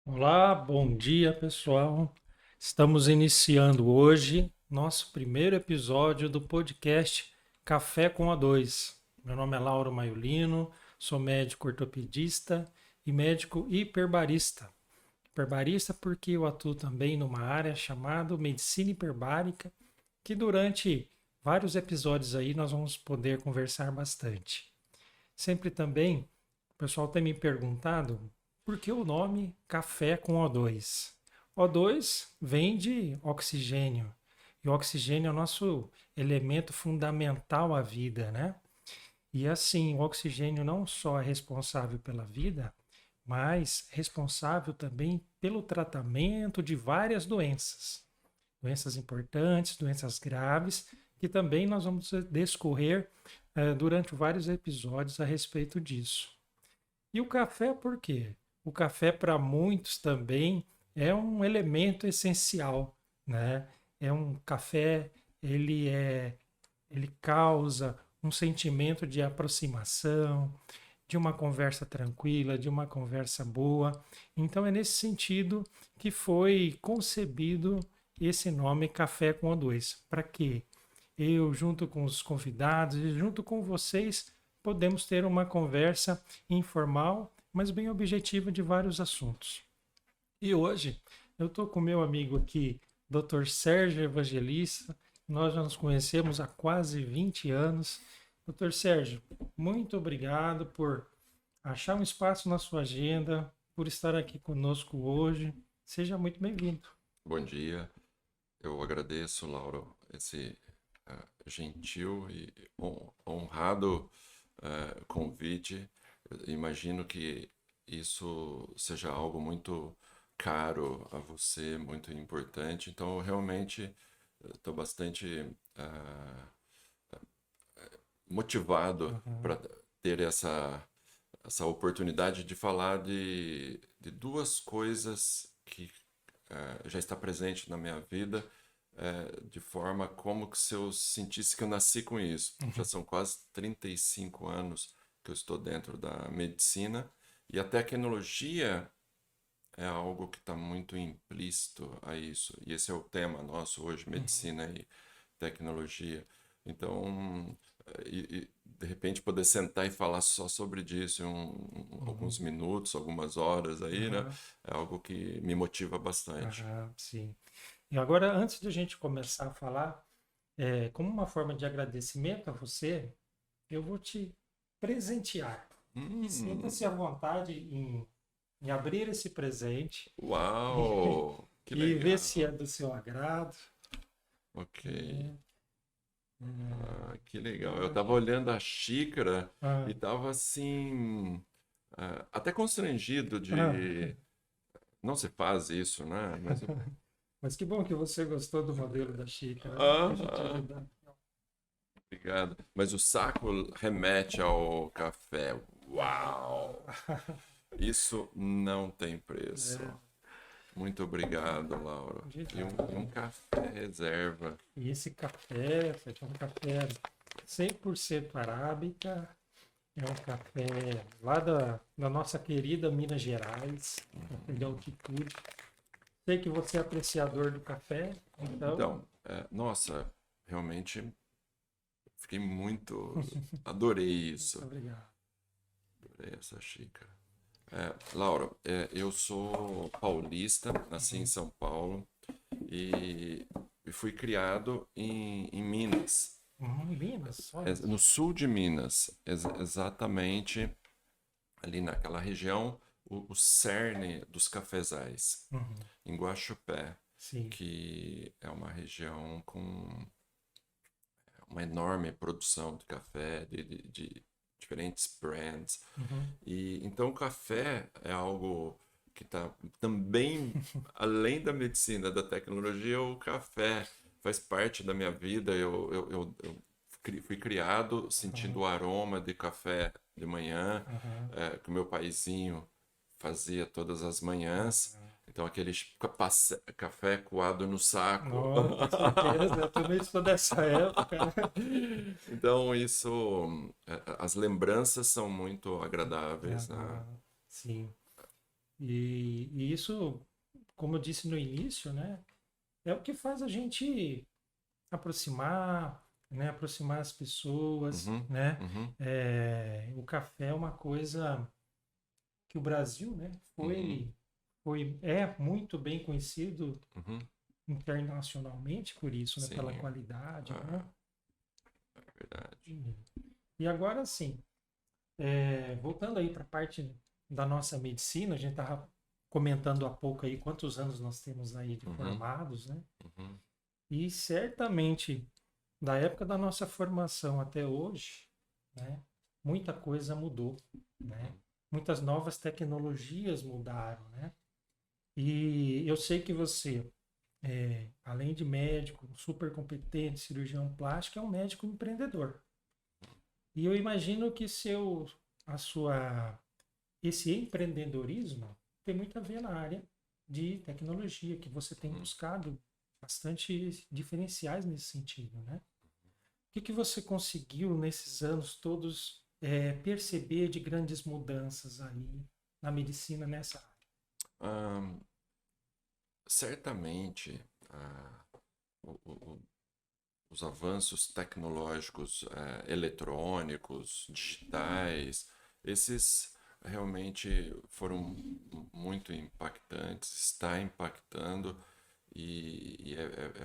Olá, bom dia pessoal. Estamos iniciando hoje nosso primeiro episódio do podcast Café com A2. Meu nome é Lauro Maiolino, sou médico ortopedista e médico hiperbarista. Hiperbarista porque eu atuo também numa área chamada medicina hiperbárica, que durante vários episódios aí nós vamos poder conversar bastante. Sempre também, o pessoal tem me perguntado por que o nome café com O2. O2 vem de oxigênio, e o oxigênio é o nosso elemento fundamental à vida, né? E assim, o oxigênio não só é responsável pela vida, mas responsável também pelo tratamento de várias doenças. Doenças importantes, doenças graves, que também nós vamos discorrer durante vários episódios a respeito disso. E o café, por quê? O café, para muitos também, é um elemento essencial, né? É um café, ele causa um sentimento de aproximação, de uma conversa tranquila, de uma conversa boa. Então é nesse sentido que foi concebido esse nome Café com O2. Para quê? Eu, junto com os convidados e junto com vocês, podemos ter uma conversa informal, mas bem objetiva de vários assuntos. E hoje eu estou com meu amigo aqui, Dr. Sérgio Evangelista. Nós já nos conhecemos há quase 20 anos. Dr. Sérgio, muito obrigado por achar um espaço na sua agenda, por estar aqui conosco hoje. Seja muito bem-vindo. Bom dia, eu agradeço, Lauro, esse gentil e honrado convite. Eu imagino que isso seja algo muito caro a você, muito importante. Então, eu realmente estou bastante motivado Uhum, para ter essa oportunidade de falar de duas coisas que já está presente na minha vida, de forma como que se eu sentisse que eu nasci com isso. Já uhum, são quase 35 anos que eu estou dentro da medicina e a tecnologia é algo que está muito implícito a isso. E esse é o tema nosso hoje, uhum, medicina e tecnologia. Então, de repente poder sentar e falar só sobre disso em alguns uhum, minutos, algumas horas aí, né? uhum, É algo que me motiva bastante. uhum, sim. E agora, antes de a gente começar a falar, como uma forma de agradecimento a você, eu vou te presentear. E Hum, sinta-se à vontade em abrir esse presente uau! Que e ver se é legal. do seu agrado. Ok. É, Ah, que legal. Eu estava hoje. olhando a xícara e Ah, estava assim, até constrangido ah. de. Não se faz isso, né? Mas. Mas que bom que você gostou do modelo da xícara, né? Deixa eu te Ah, ajudar. obrigado. Mas o saco remete ao café. Uau! Ah, Isso não tem preço. é, Muito obrigado, Laura. de E um nada. café reserva. E esse café, é um café 100% arábica, é um café lá da nossa querida Minas Gerais, café de altitude. Sei que você é apreciador do café, então. Então, nossa, realmente fiquei muito. Adorei Muito isso. obrigado. Adorei essa xícara. Laura, eu sou paulista, nasci em Uhum. São Paulo e fui criado em Minas, Minas, olha no só. sul de Minas, exatamente ali naquela região, o cerne dos cafezais, Uhum. em Guaxupé, Sim. que é uma região com uma enorme produção de café, de diferentes brands. Uhum. E então o café é algo que está também além da medicina, da tecnologia, o café faz parte da minha vida. Eu fui criado sentindo Uhum. o aroma de café de manhã, Uhum. que o meu paizinho fazia todas as manhãs. Uhum. Então, aquele café coado no saco. Não, com certeza, eu também sou dessa época, né? Então, as lembranças são muito agradáveis, né? Aham. Sim. E isso, como eu disse no início, né, é o que faz a gente aproximar, né, aproximar as pessoas, Uhum, né? uhum, O café é uma coisa que o Brasil, né, uhum, é muito bem conhecido uhum. internacionalmente por isso, né, pela Sim, qualidade, né? ah, é verdade. E agora sim, voltando aí para a parte da nossa medicina, a gente estava comentando há pouco aí quantos anos nós temos aí de Uhum, formados, né? uhum, E certamente, da época da nossa formação até hoje, né, muita coisa mudou, né? uhum, Muitas novas tecnologias mudaram, né? E eu sei que você, além de médico, super competente, cirurgião plástico, é um médico empreendedor. E eu imagino que a sua, esse empreendedorismo tem muito a ver na área de tecnologia, que você tem uhum. buscado bastante diferenciais nesse sentido, né? O que você conseguiu nesses anos todos perceber de grandes mudanças aí na medicina nessa área? Ahn, certamente, ah, o- o- o- os avanços tecnológicos, eletrônicos, digitais, esses realmente foram muito impactantes, está impactando e é,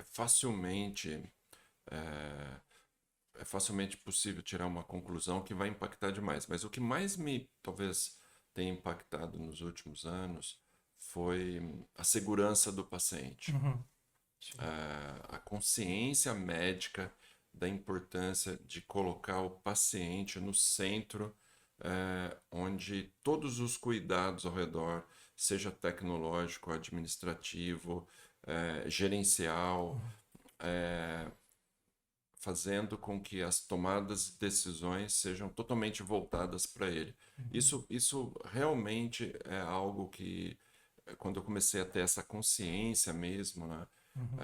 é facilmente possível tirar uma conclusão que vai impactar demais. Mas o que mais me talvez tenha impactado nos últimos anos foi a segurança do paciente, Uhum. Sim. a consciência médica da importância de colocar o paciente no centro, onde todos os cuidados ao redor, seja tecnológico, administrativo, gerencial, Uhum. fazendo com que as tomadas de decisões sejam totalmente voltadas para ele. Uhum. Isso realmente é algo que, quando eu comecei a ter essa consciência mesmo, né, Uhum.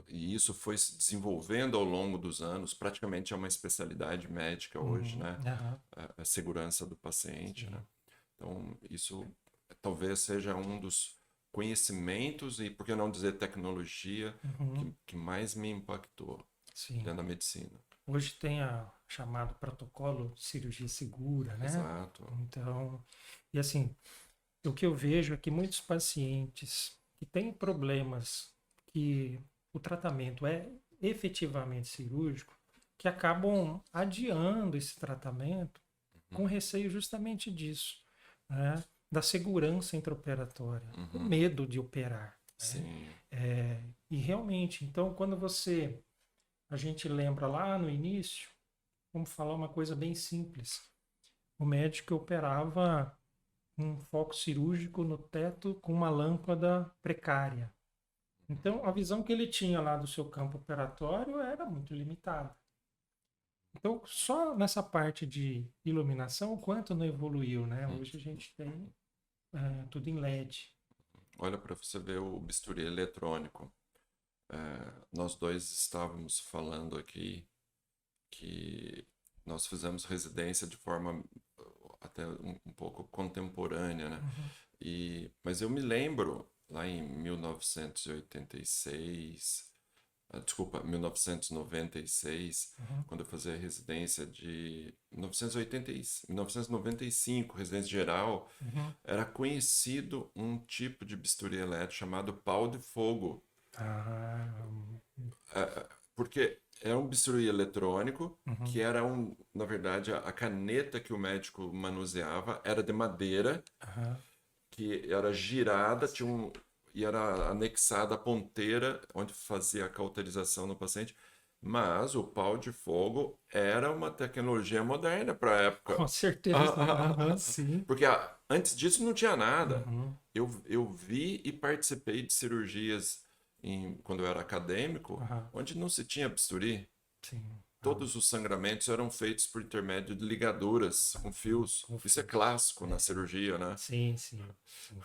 e isso foi se desenvolvendo ao longo dos anos, praticamente é uma especialidade médica hoje, Uhum. né, Aham. a segurança do paciente, né? Sim. Então, isso talvez seja um dos conhecimentos e, por que não dizer, tecnologia Uhum. que mais me impactou Sim. dentro da medicina. Hoje tem a chamado protocolo de cirurgia segura, né? Exato. Então, e assim, o que eu vejo é que muitos pacientes que têm problemas que o tratamento é efetivamente cirúrgico, que acabam adiando esse tratamento com Uhum, receio justamente disso, né? Da segurança intraoperatória, o uhum, medo de operar, né? sim. E realmente, então, quando a gente lembra lá no início, vamos falar uma coisa bem simples. O médico operava um foco cirúrgico no teto com uma lâmpada precária. Então, a visão que ele tinha lá do seu campo operatório era muito limitada. Então, só nessa parte de iluminação, o quanto não evoluiu, né? Uhum. Hoje a gente tem tudo em LED. Olha para você ver o bisturi eletrônico. Nós dois estávamos falando aqui que nós fizemos residência de forma até um pouco contemporânea, né? Uhum. Mas eu me lembro lá em 1986, desculpa, 1996, Uhum. quando eu fazia residência de 1995, residência geral, Uhum. era conhecido um tipo de bisturi elétrico chamado pau de fogo. Ah, Porque é um bisturi eletrônico que uhum. era na verdade, a caneta que o médico manuseava era de madeira, Aham. que era girada, e era anexada a ponteira onde fazia a cauterização no paciente. Mas o pau de fogo era uma tecnologia moderna para a época. Com certeza. Aham, sim. Porque antes disso não tinha nada. Uhum. Eu vi e participei de cirurgias quando eu era acadêmico, Aham, onde não se tinha bisturi. sim. Ah, Todos os sangramentos eram feitos por intermédio de ligaduras com fios. Isso é confuso. clássico na cirurgia, né? Sim, sim, sim.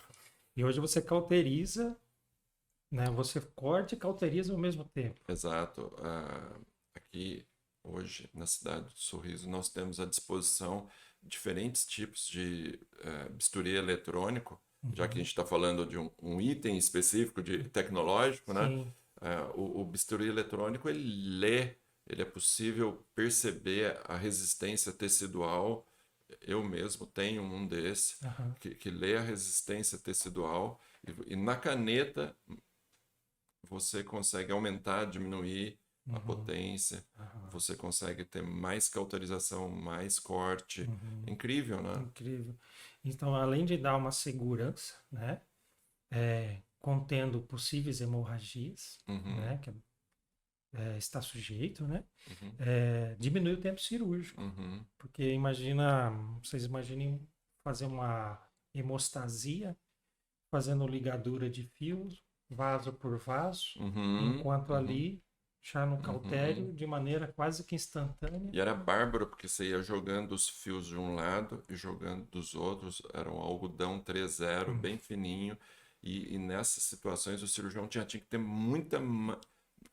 E hoje você cauteriza, né? Você corta e cauteriza ao mesmo tempo. Exato. Aqui, hoje, na cidade do Sorriso, nós temos à disposição diferentes tipos de bisturi eletrônico, já que a gente está falando de um item específico de tecnológico, né? Sim. O bisturi eletrônico, ele é possível perceber a resistência tecidual. Eu mesmo tenho um desse, Aham. que lê a resistência tecidual, e na caneta você consegue aumentar, diminuir a Uhum. potência, Aham. você consegue ter mais cauterização, mais corte. Uhum. Incrível, né? Incrível. Então, além de dar uma segurança, né, contendo possíveis hemorragias, Uhum, né, que está sujeito, né, uhum, diminui o tempo cirúrgico, uhum, porque vocês imaginem fazer uma hemostasia, fazendo ligadura de fios, vaso por vaso, uhum, enquanto uhum, ali já no uhum. cautério, de maneira quase que instantânea. E era bárbaro porque você ia jogando os fios de um lado e jogando dos outros. Era um algodão 3-0, Hum, bem fininho. E nessas situações o cirurgião tinha que ter muita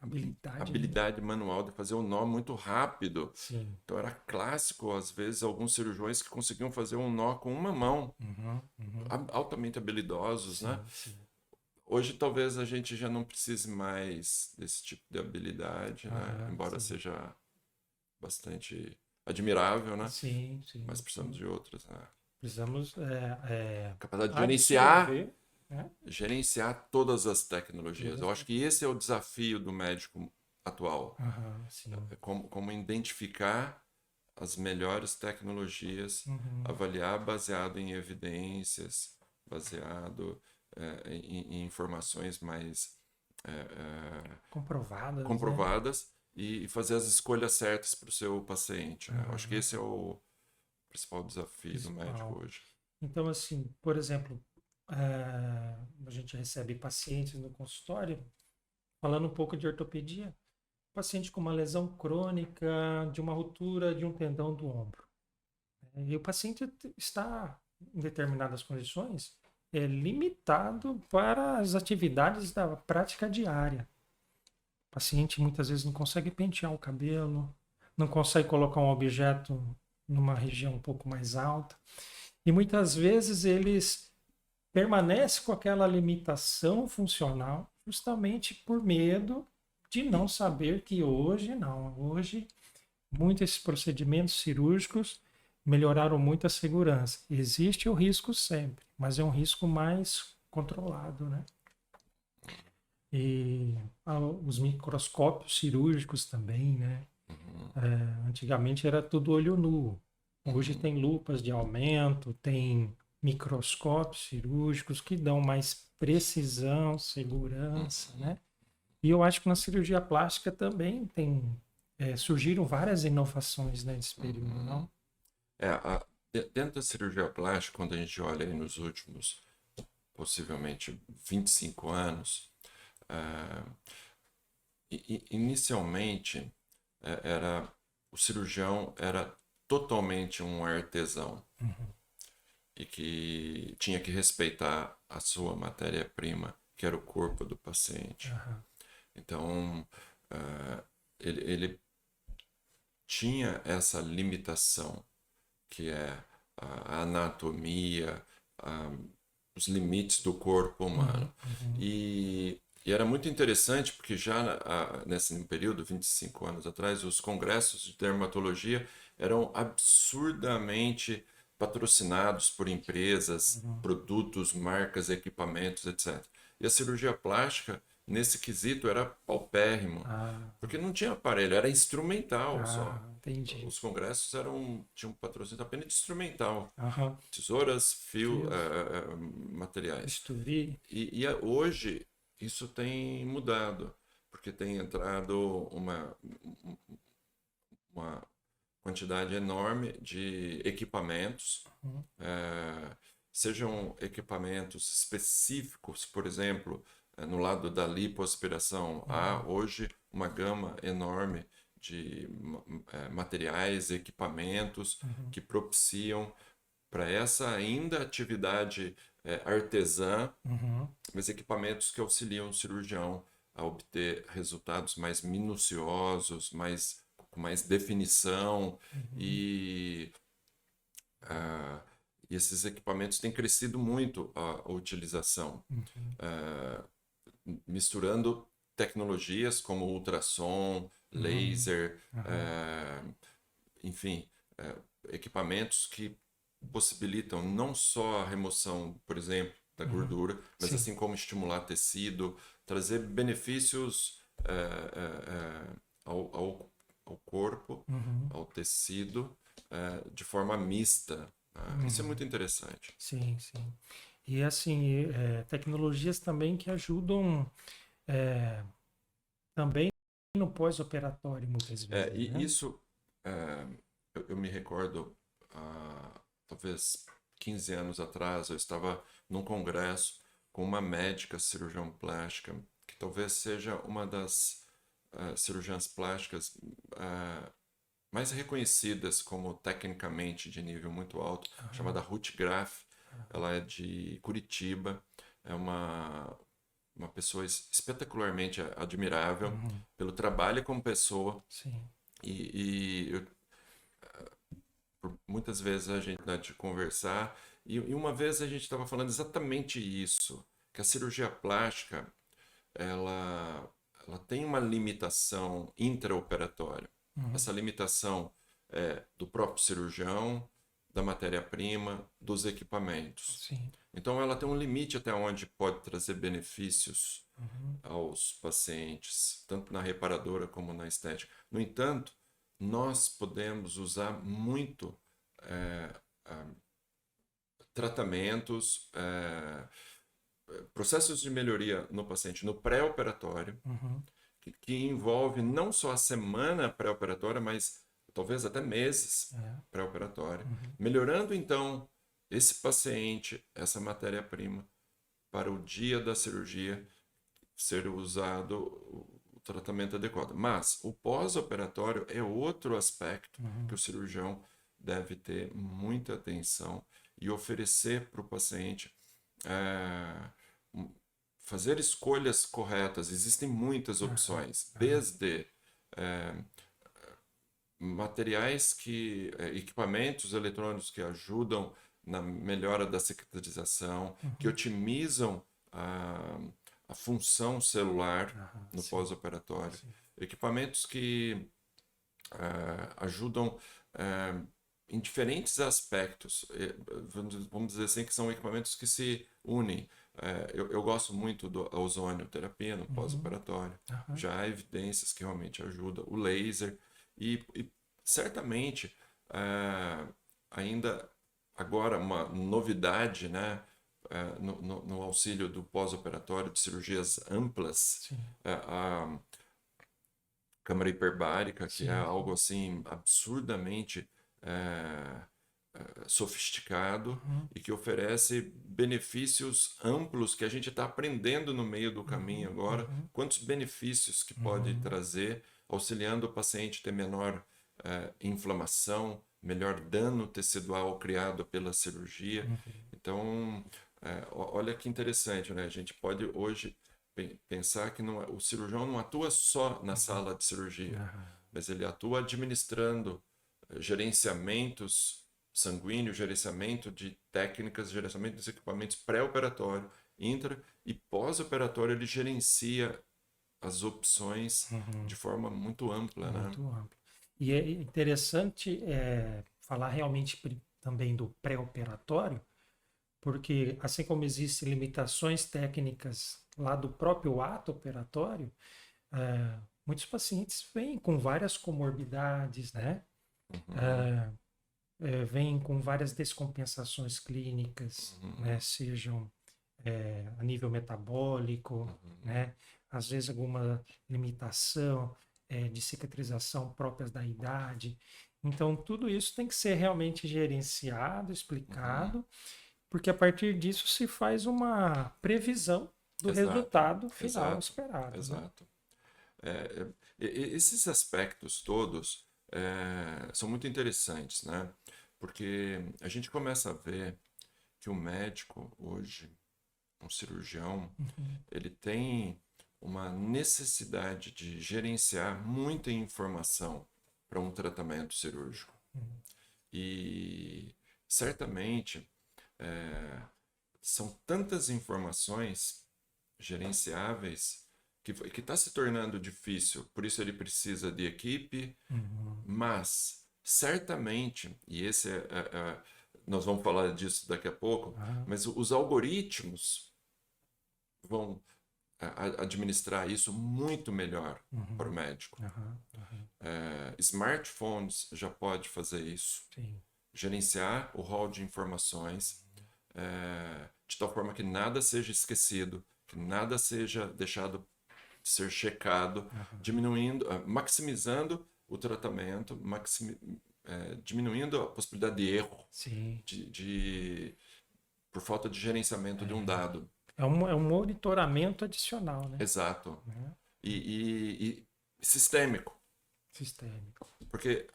habilidade, né? habilidade manual de fazer o nó muito rápido. Sim. Então era clássico, às vezes, alguns cirurgiões que conseguiam fazer um nó com uma mão, Uhum, uhum. altamente habilidosos, né? Sim, sim. Hoje talvez a gente já não precise mais desse tipo de habilidade, né? Aham, Embora sim. seja bastante admirável, né? Sim, Mas sim, precisamos sim. de outras, né? Precisamos Capacidade de gerenciar, absorver, né, gerenciar todas as tecnologias. todas Eu as acho que esse é o desafio do médico atual. Aham, sim. É como identificar as melhores tecnologias, Uhum. avaliar baseado em evidências, baseado em informações mais Comprovadas, né? comprovadas e fazer as escolhas certas para o seu paciente, né? Eu acho que Aham, esse é o principal desafio do médico principal. hoje. Então, assim, por exemplo, a gente recebe pacientes no consultório falando um pouco de ortopedia. Paciente com uma lesão crônica de uma ruptura de um tendão do ombro. E o paciente está, em determinadas condições, limitado para as atividades da prática diária. O paciente muitas vezes não consegue pentear o cabelo, não consegue colocar um objeto numa região um pouco mais alta. E muitas vezes eles permanecem com aquela limitação funcional justamente por medo de não saber que hoje não. Hoje, muitos esses procedimentos cirúrgicos melhoraram muito a segurança. Existe o risco sempre, mas é um risco mais controlado, né? E os microscópios cirúrgicos também, né? Uhum, Antigamente era tudo olho nu. Hoje uhum, tem lupas de aumento, tem microscópios cirúrgicos que dão mais precisão, segurança, uhum. né? E eu acho que na cirurgia plástica também surgiram várias inovações, né, nesse período, Uhum. não? Dentro da cirurgia plástica, quando a gente olha aí nos últimos, possivelmente, 25 anos, ah, inicialmente o cirurgião era totalmente um artesão Uhum. e que tinha que respeitar a sua matéria-prima, que era o corpo do paciente. Aham. Então, ah, ele tinha essa limitação que é a anatomia, a, os limites do corpo Uhum. humano. Uhum. E era muito interessante porque já nesse período, 25 anos atrás, os congressos de dermatologia eram absurdamente patrocinados por empresas, Uhum. produtos, marcas, equipamentos, etc. E a cirurgia plástica, nesse quesito, era paupérrimo, Ah, porque não tinha aparelho, era instrumental só. entendi. Os congressos tinham patrocínio apenas de instrumental. Aham. Tesouras, Fios, materiais. bisturi. Hoje isso tem mudado, porque tem entrado uma quantidade enorme de equipamentos, Uhum. sejam equipamentos específicos, por exemplo, no lado da lipoaspiração, há Uhum. hoje uma gama enorme de materiais, equipamentos Uhum. que propiciam para essa ainda atividade artesã, Uhum. mas equipamentos que auxiliam o cirurgião a obter resultados mais minuciosos, com mais definição Uhum. e E esses equipamentos têm crescido muito a utilização, misturando tecnologias como ultrassom, laser, enfim, equipamentos que possibilitam não só a remoção, por exemplo, da gordura, mas Sim. assim como estimular tecido, trazer benefícios ao corpo, ao tecido, de forma mista. Isso é muito interessante. Sim, sim. E assim, tecnologias também que ajudam também no pós-operatório, muitas vezes, E né? isso, eu me recordo, talvez 15 anos atrás, eu estava num congresso com uma médica cirurgião plástica, que talvez seja uma das cirurgiãs plásticas mais reconhecidas como tecnicamente de nível muito alto, chamada Ruth Graf. Ela é de Curitiba, é uma pessoa espetacularmente admirável pelo trabalho como pessoa. Sim. Muitas vezes a gente dá de conversar, e uma vez a gente estava falando exatamente isso, que a cirurgia plástica ela, ela tem uma limitação intraoperatória. Essa limitação é do próprio cirurgião, da matéria-prima, dos equipamentos. Sim. Então ela tem um limite até onde pode trazer benefícios aos pacientes, tanto na reparadora como na estética. No entanto, nós podemos usar muito tratamentos, processos de melhoria no paciente no pré-operatório, que envolve não só a semana pré-operatória, mas talvez até meses pré-operatório, melhorando então esse paciente, essa matéria-prima, para o dia da cirurgia ser usado o tratamento adequado. Mas o pós-operatório é outro aspecto que o cirurgião deve ter muita atenção e oferecer para o paciente fazer escolhas corretas. Existem muitas opções, desde materiais equipamentos eletrônicos que ajudam na melhora da cicatrização, que otimizam a função celular no pós-operatório, equipamentos que ajudam em diferentes aspectos. Vamos dizer assim que são equipamentos que se unem. Eu gosto muito da ozonioterapia no pós-operatório. Já há evidências que realmente ajudam. O laser e certamente ainda agora uma novidade, né? No auxílio do pós-operatório de cirurgias amplas, a câmara hiperbárica, que é algo assim absurdamente sofisticado e que oferece benefícios amplos que a gente está aprendendo no meio do caminho agora. Quantos benefícios que pode trazer, auxiliando o paciente a ter menor inflamação, melhor dano tecidual criado pela cirurgia. Então, olha que interessante, né? A gente pode hoje pensar que o cirurgião não atua só na sala de cirurgia, mas ele atua administrando gerenciamentos sanguíneos, gerenciamento de técnicas, gerenciamento dos equipamentos pré-operatório, intra e pós-operatório. Ele gerencia as opções de forma muito ampla, Muito né? amplo. E é interessante falar realmente também do pré-operatório, porque assim como existem limitações técnicas lá do próprio ato operatório, muitos pacientes vêm com várias comorbidades, né? Vêm com várias descompensações clínicas, né? Sejam a nível metabólico, né? Às vezes alguma limitação de cicatrização próprias da idade. Então, tudo isso tem que ser realmente gerenciado, explicado, porque a partir disso se faz uma previsão do Exato, resultado final exato, esperado, né? exato. Esses aspectos todos são muito interessantes, né? Porque a gente começa a ver que o médico hoje, um cirurgião, ele tem uma necessidade de gerenciar muita informação para um tratamento cirúrgico. E certamente são tantas informações gerenciáveis que está se tornando difícil. Por isso ele precisa de equipe, mas certamente, e nós vamos falar disso daqui a pouco, mas os algoritmos vão administrar isso muito melhor para o médico. Smartphones já pode fazer isso. Sim. Gerenciar o hall de informações de tal forma que nada seja esquecido, que nada seja deixado de ser checado, diminuindo, maximizando o tratamento, diminuindo a possibilidade de erro, Sim. por falta de gerenciamento de um dado. É um monitoramento adicional, né? Exato. E sistêmico. Sistêmico. Porque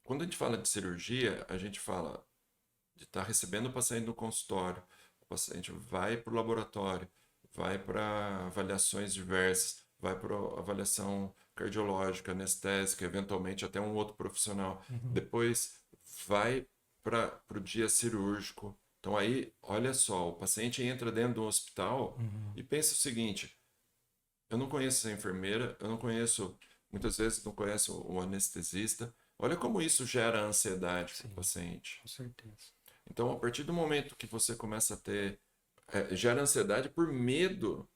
quando a gente fala de cirurgia, a gente fala de estar recebendo o paciente no consultório, o paciente vai para o laboratório, vai para avaliações diversas, vai para avaliação cardiológica, anestésica, eventualmente até um outro profissional. Depois vai para o dia cirúrgico. Então aí, olha só, o paciente entra dentro do hospital e pensa o seguinte: eu não conheço essa enfermeira, eu não conheço, muitas vezes não conheço o anestesista. Olha como isso gera ansiedade para o paciente. Com certeza. Então, a partir do momento que você começa a ter... gera ansiedade por medo.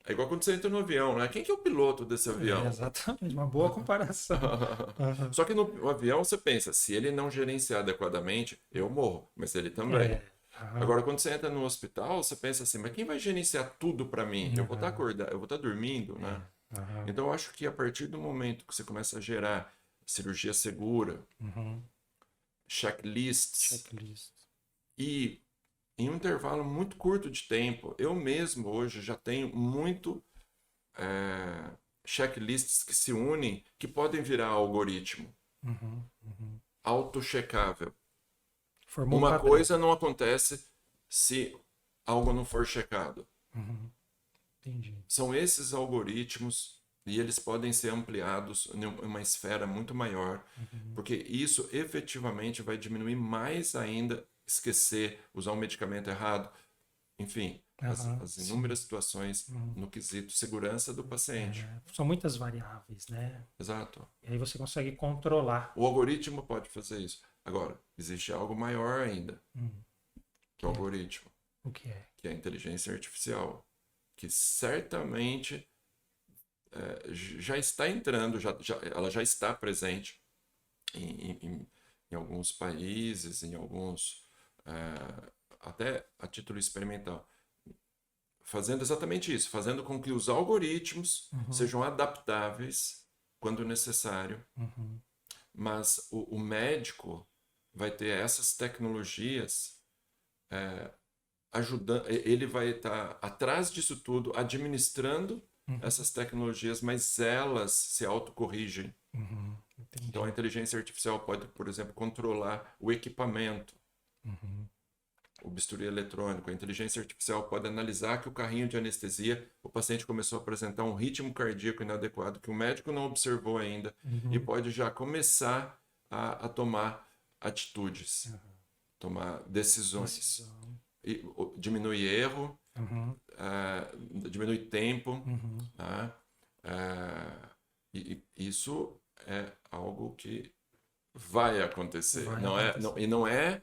É igual quando você entra no avião, né? Quem que é o piloto desse avião? Exatamente, uma boa comparação. Só que no avião você pensa, se ele não gerenciar adequadamente, eu morro, mas ele também. Agora, quando você entra no hospital, você pensa assim, mas quem vai gerenciar tudo para mim? Eu vou estar acordado, eu vou estar dormindo, né? Então, eu acho que a partir do momento que você começa a gerar cirurgia segura, checklists, e em um intervalo muito curto de tempo, eu mesmo hoje já tenho muito checklists que se unem, que podem virar algoritmo. Auto-checável. Uma coisa não acontece se algo não for checado. Entendi. São esses algoritmos e eles podem ser ampliados em uma esfera muito maior, porque isso efetivamente vai diminuir mais ainda esquecer, usar um medicamento errado, enfim, as inúmeras situações no quesito segurança do paciente. São muitas variáveis, né? Exato. E aí você consegue controlar. O algoritmo pode fazer isso. Agora, existe algo maior ainda, que é o algoritmo. O que é? Que é a inteligência artificial, que certamente já está entrando, ela já está presente em alguns países, em alguns, até a título experimental, fazendo exatamente isso, fazendo com que os algoritmos sejam adaptáveis quando necessário, mas o médico vai ter essas tecnologias ajudando, ele vai estar atrás disso tudo, administrando essas tecnologias, mas elas se autocorrigem. Então a inteligência artificial pode, por exemplo, controlar o equipamento, o bisturi eletrônico. A inteligência artificial pode analisar que o carrinho de anestesia, o paciente começou a apresentar um ritmo cardíaco inadequado que o médico não observou ainda, e pode já começar a tomar atitudes, tomar decisões. E diminui erro, diminui tempo, e isso é algo que vai acontecer. Não é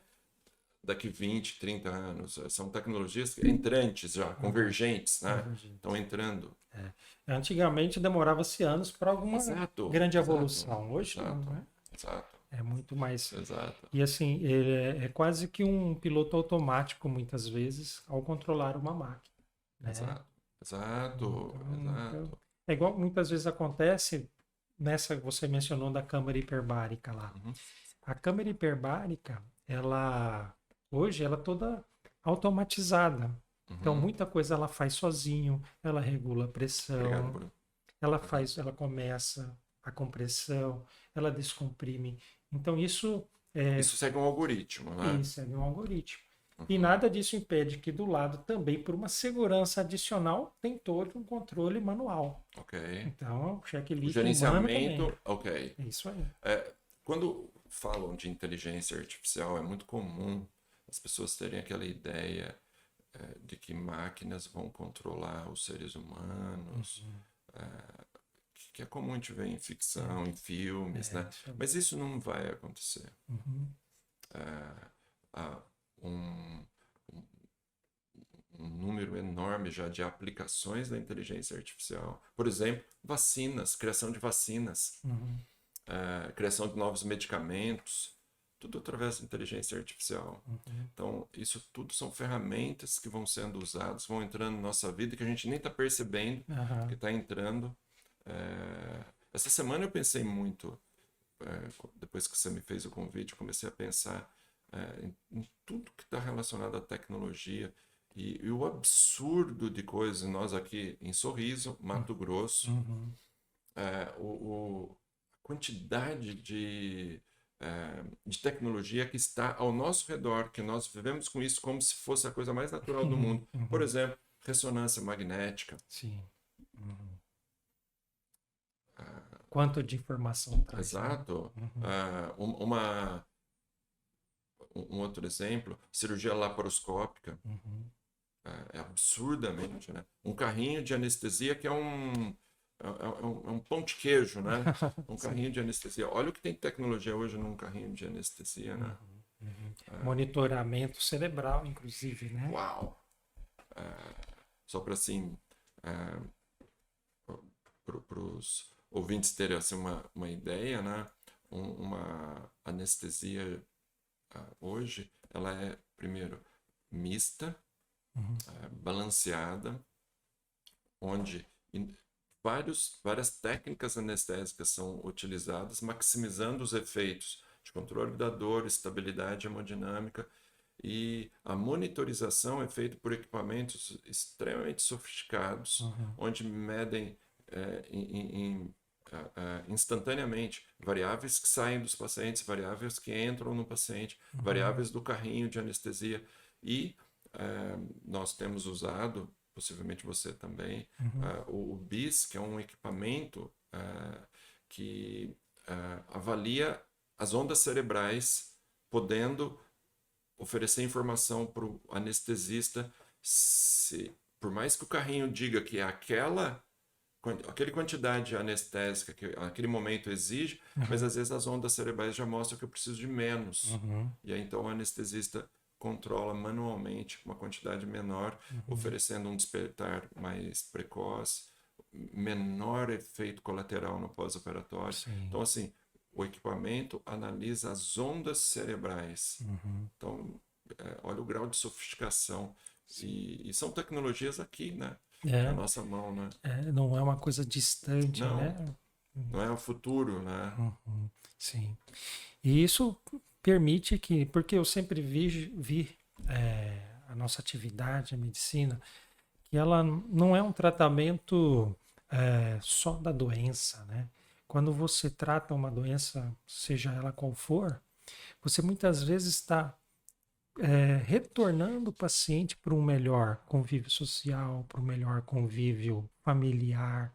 daqui 20, 30 anos. São tecnologias entrantes já, convergentes, né? Estão entrando. Antigamente demorava-se anos para alguma grande evolução. Hoje não, né? Exato. É muito mais. Exato. E assim, é quase que um piloto automático, muitas vezes, ao controlar uma máquina. Né? Exato. É igual muitas vezes acontece nessa que você mencionou da câmara hiperbárica lá. A câmara hiperbárica, hoje ela é toda automatizada. Então muita coisa ela faz sozinho, ela regula a pressão, Obrigado, Bruno. ela começa a compressão, ela descomprime. Então isso isso segue um algoritmo, né? Isso segue um algoritmo. E nada disso impede que do lado também, por uma segurança adicional, tem todo um controle manual. Ok. Então, o checklist o gerenciamento, ok. É isso aí. Quando falam de inteligência artificial, é muito comum as pessoas terem aquela ideia de que máquinas vão controlar os seres humanos, que é comum a gente ver em ficção, em filmes, né? Mas isso não vai acontecer. Há um número enorme já de aplicações da inteligência artificial. Por exemplo, vacinas, criação de vacinas, criação de novos medicamentos, tudo através da inteligência artificial. Então, isso tudo são ferramentas que vão sendo usadas, vão entrando na nossa vida que a gente nem está percebendo que está entrando. Essa semana eu pensei muito, depois que você me fez o convite, eu comecei a pensar em tudo que está relacionado à tecnologia e o absurdo de coisas. Nós aqui em Sorriso, Mato Grosso, a quantidade de tecnologia que está ao nosso redor, que nós vivemos com isso como se fosse a coisa mais natural do mundo. Por exemplo, ressonância magnética. Sim. Quanto de informação traz. Exato. Um outro exemplo, cirurgia laparoscópica. É absurdamente, né? Um carrinho de anestesia que é um pão de queijo, né? Um carrinho de anestesia. Olha o que tem tecnologia hoje num carrinho de anestesia, né? Monitoramento cerebral, inclusive, né? Uau! Só para assim, para os ouvintes terem assim, uma ideia, né? Uma anestesia hoje, ela é, primeiro, mista, balanceada, onde várias técnicas anestésicas são utilizadas, maximizando os efeitos de controle da dor, estabilidade hemodinâmica, e a monitorização é feita por equipamentos extremamente sofisticados, onde medem instantaneamente variáveis que saem dos pacientes, variáveis que entram no paciente, variáveis do carrinho de anestesia. E nós temos usado, possivelmente você também, o BIS, que é um equipamento que avalia as ondas cerebrais, podendo oferecer informação para o anestesista, por mais que o carrinho diga que é aquela quantidade anestésica que aquele momento exige, mas às vezes as ondas cerebrais já mostram que eu preciso de menos. E aí então o anestesista controla manualmente uma quantidade menor, oferecendo um despertar mais precoce, menor efeito colateral no pós-operatório. Então, assim, o equipamento analisa as ondas cerebrais. Então, olha o grau de sofisticação. E são tecnologias aqui, né? Na nossa mão, né? Não é uma coisa distante, não, né? Não é o futuro, né? Sim. E isso permite que, porque eu sempre vi a nossa atividade, a medicina, que ela não é um tratamento só da doença, né? Quando você trata uma doença, seja ela qual for, você muitas vezes está retornando o paciente para um melhor convívio social, para um melhor convívio familiar.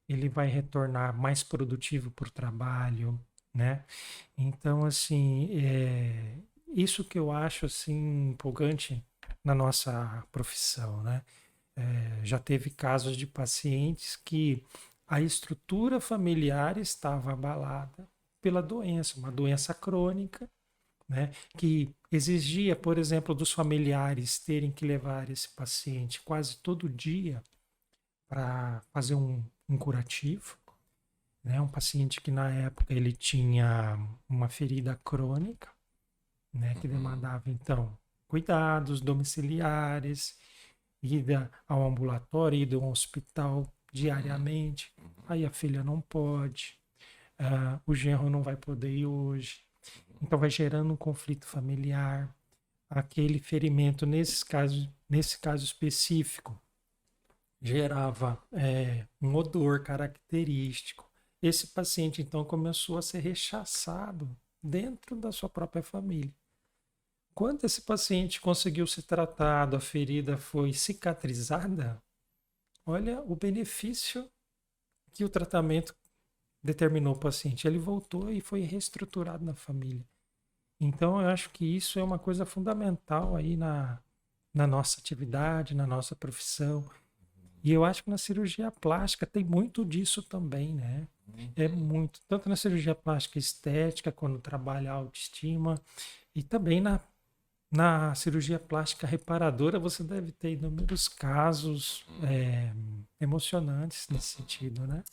Ele vai retornar mais produtivo para o trabalho, né? Então, assim, isso que eu acho assim empolgante na nossa profissão, né? Já teve casos de pacientes que a estrutura familiar estava abalada pela doença, uma doença crônica, né, que exigia, por exemplo, dos familiares terem que levar esse paciente quase todo dia para fazer um curativo, né, um paciente que na época ele tinha uma ferida crônica, né, que demandava então cuidados domiciliares, ida ao ambulatório, ida ao hospital diariamente. Aí a filha não pode, o genro não vai poder ir hoje. Então vai gerando um conflito familiar, aquele ferimento nesse caso específico gerava um odor característico. Esse paciente então começou a ser rechaçado dentro da sua própria família. Quando esse paciente conseguiu ser tratado, a ferida foi cicatrizada, olha o benefício que o tratamento determinou o paciente. Ele voltou e foi reestruturado na família. Então, eu acho que isso é uma coisa fundamental aí na nossa atividade, na nossa profissão. E eu acho que na cirurgia plástica tem muito disso também, né? É muito, tanto na cirurgia plástica estética, quando trabalha a autoestima, e também na cirurgia plástica reparadora, você deve ter inúmeros casos emocionantes nesse sentido, né?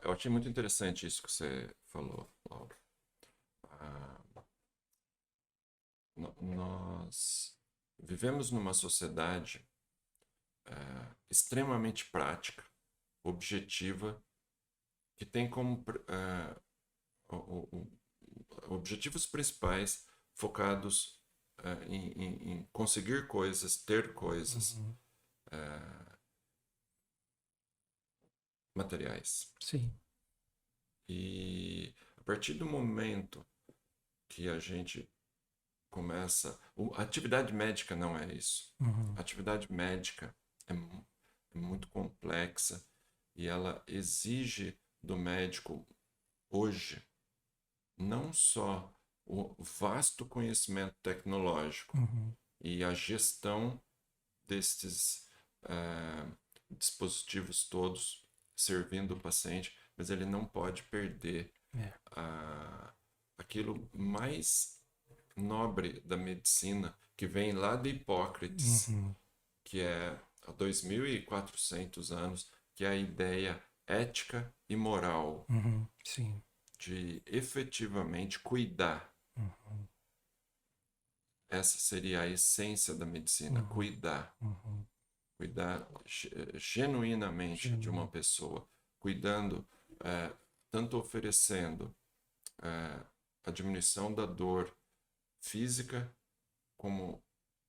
Eu achei muito interessante isso que você falou, Laura. Ah, nós vivemos numa sociedade extremamente prática, objetiva, que tem como objetivos principais focados em conseguir coisas, ter coisas materiais. Sim. E a partir do momento que a gente começa. A atividade médica não é isso. Uhum. A atividade médica é muito complexa e ela exige do médico hoje não só o vasto conhecimento tecnológico Uhum. e a gestão destes dispositivos todos servindo o paciente, mas ele não pode perder É. aquilo mais nobre da medicina, que vem lá de Hipócrates, Uhum. que é há 2.400 anos, que é a ideia ética e moral Uhum. Sim. de efetivamente cuidar. Uhum. Essa seria a essência da medicina, Uhum. cuidar. Uhum. Cuidar genuinamente de uma Genuíno. pessoa, cuidando, tanto oferecendo a diminuição da dor física como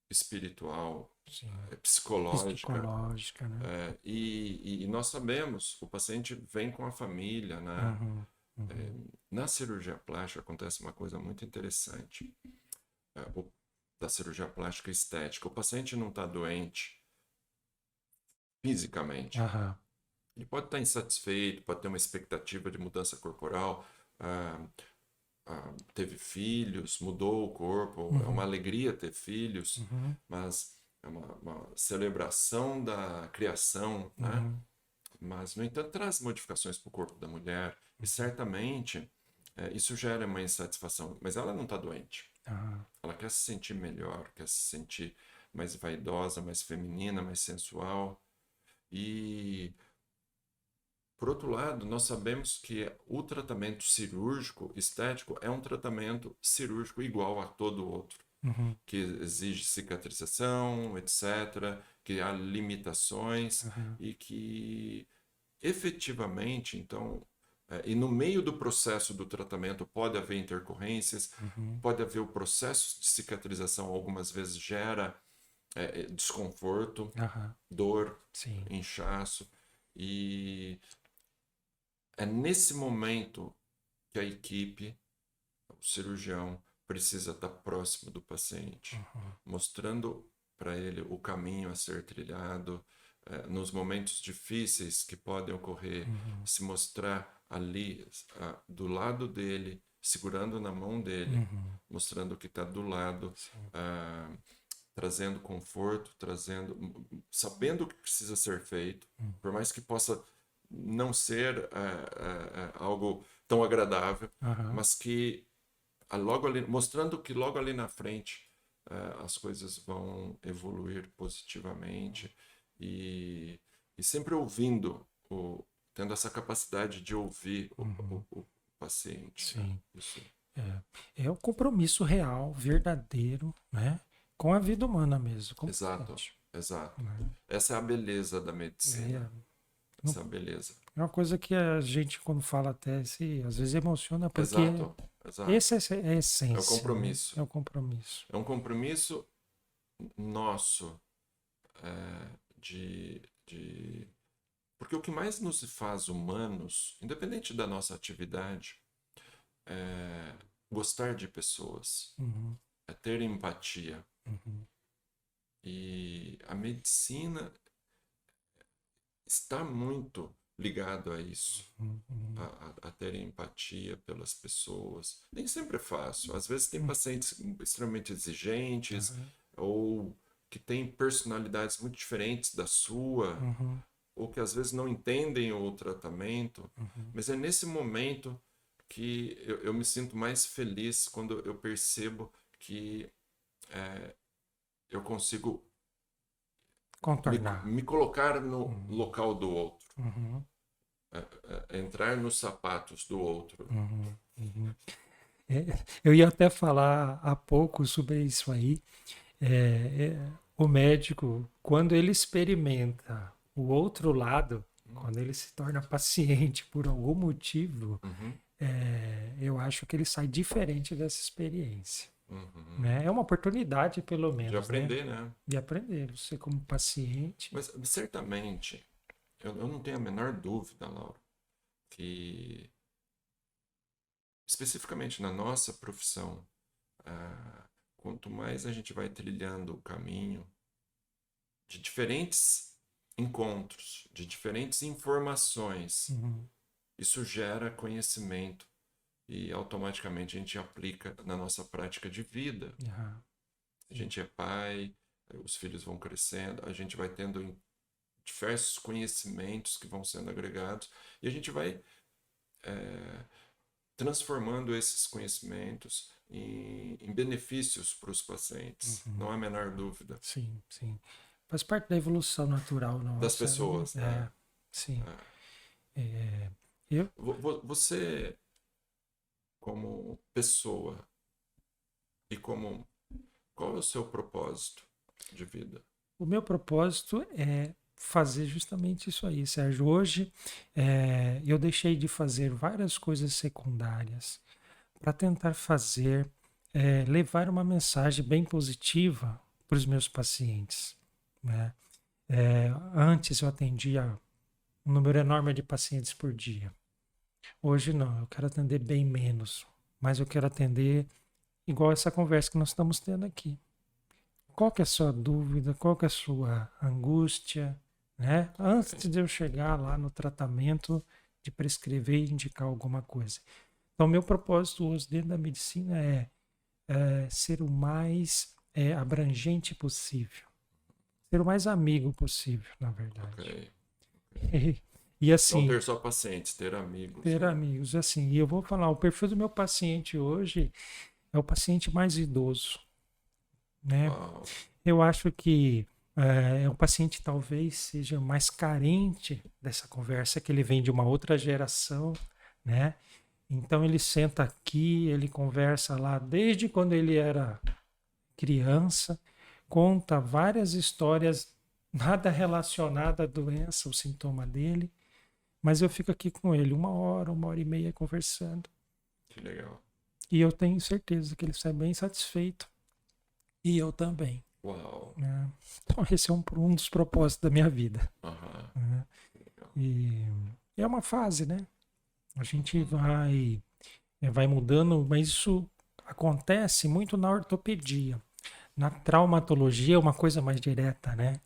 espiritual, Sim. psicológica. Psicológica, né? E nós sabemos, o paciente vem com a família, né? Uhum. Uhum. Na cirurgia plástica acontece uma coisa muito interessante, da cirurgia plástica estética. O paciente não está doente fisicamente. Aham. Ele pode estar insatisfeito, pode ter uma expectativa de mudança corporal, teve filhos, mudou o corpo, é uma Uhum. alegria ter filhos, Uhum. mas é uma celebração da criação, né? Uhum. Mas, no entanto, traz modificações para o corpo da mulher e certamente isso gera uma insatisfação, mas ela não está doente. Aham. Ela quer se sentir melhor, quer se sentir mais vaidosa, mais feminina, mais sensual. E, por outro lado, nós sabemos que o tratamento cirúrgico estético é um tratamento cirúrgico igual a todo outro, Uhum. que exige cicatrização, etc., que há limitações Aham. e que efetivamente, então, e no meio do processo do tratamento pode haver intercorrências, Uhum. pode haver o processo de cicatrização, algumas vezes gera desconforto, Aham. dor, Sim. inchaço, e é nesse momento que a equipe, o cirurgião, precisa estar próximo do paciente, Uhum. mostrando para ele o caminho a ser trilhado, nos momentos difíceis que podem ocorrer, Uhum. se mostrar ali, do lado dele, segurando na mão dele, Uhum. mostrando que está do lado, Sim. trazendo conforto, sabendo o que precisa ser feito, por mais que possa não ser algo tão agradável, Aham. mas que logo ali, mostrando que logo ali na frente as coisas vão evoluir positivamente e sempre ouvindo, tendo essa capacidade de ouvir Uhum. o paciente, né? Sim. Isso. É o compromisso real, verdadeiro, né? Com a vida humana mesmo, como Exato, paciente, exato. né? Essa é a beleza da medicina. É, não- Essa é a beleza. é uma coisa que a gente, quando fala até, às vezes emociona, porque Exato, exato. essa é a É o essência, né? compromisso. É o compromisso. É um compromisso nosso de. Porque o que mais nos faz humanos, independente da nossa atividade, é gostar de pessoas, Uhum. é ter empatia. Uhum. E a medicina está muito ligado a isso, Uhum. a ter empatia pelas pessoas. Nem sempre é fácil. Às vezes tem pacientes extremamente exigentes Aham. ou que têm personalidades muito diferentes da sua, Uhum. ou que às vezes não entendem o tratamento. Uhum. Mas é nesse momento que eu me sinto mais feliz quando eu percebo que eu consigo Contornar. me colocar no Uhum. local do outro, Uhum. entrar nos sapatos do outro. Uhum. Uhum. Eu ia até falar há pouco sobre isso aí. O médico, quando ele experimenta o outro lado, quando ele se torna paciente por algum motivo, Uhum, eu acho que ele sai diferente dessa experiência. uhum. Né? É uma oportunidade, pelo De menos, né? aprender, né? De aprender. Você, como paciente. Mas certamente, eu não tenho a menor dúvida, Laura, que especificamente na nossa profissão, quanto mais a gente vai trilhando o caminho de diferentes encontros, de diferentes informações, Uhum. isso gera conhecimento e automaticamente a gente aplica na nossa prática de vida. Aham. A gente é pai, os filhos vão crescendo, a gente vai tendo diversos conhecimentos que vão sendo agregados e a gente vai transformando esses conhecimentos em benefícios para os pacientes. Uhum. Não há a menor dúvida. Sim, sim. Faz parte da evolução natural Das nossa. pessoas, né? Sim. É. É, eu, Você, como pessoa e como... Qual é o seu propósito de vida? o meu propósito é fazer justamente isso aí, Sérgio. Hoje eu deixei de fazer várias coisas secundárias para tentar fazer, levar uma mensagem bem positiva para os meus pacientes. Né? Antes eu atendia um número enorme de pacientes por dia. Hoje não, eu quero atender bem menos, mas eu quero atender igual essa conversa que nós estamos tendo aqui. Qual que é a sua dúvida? Qual que é a sua angústia? Né? Antes de eu chegar lá no tratamento de prescrever e indicar alguma coisa. Então, meu propósito hoje dentro da medicina é ser o mais abrangente possível. Ser o mais amigo possível, na verdade. Ok. E Não assim, ter só pacientes, ter amigos, ter né? amigos, assim. E eu vou falar, o perfil do meu paciente hoje é o paciente mais idoso, né? Uau. Eu acho que o paciente talvez seja mais carente dessa conversa, que ele vem de uma outra geração, né? Então ele senta aqui, ele conversa lá desde quando ele era criança, conta várias histórias, nada relacionada à doença, o sintoma dele, mas eu fico aqui com ele 1 hora e meia conversando. Que legal. E eu tenho certeza que ele sai bem satisfeito. E eu também. Uau. Né? Então, esse é um dos propósitos da minha vida. Aham. Né? Legal. E é uma fase, né? A gente Uhum. vai mudando, mas isso acontece muito na ortopedia. Na traumatologia é uma coisa mais direta, né?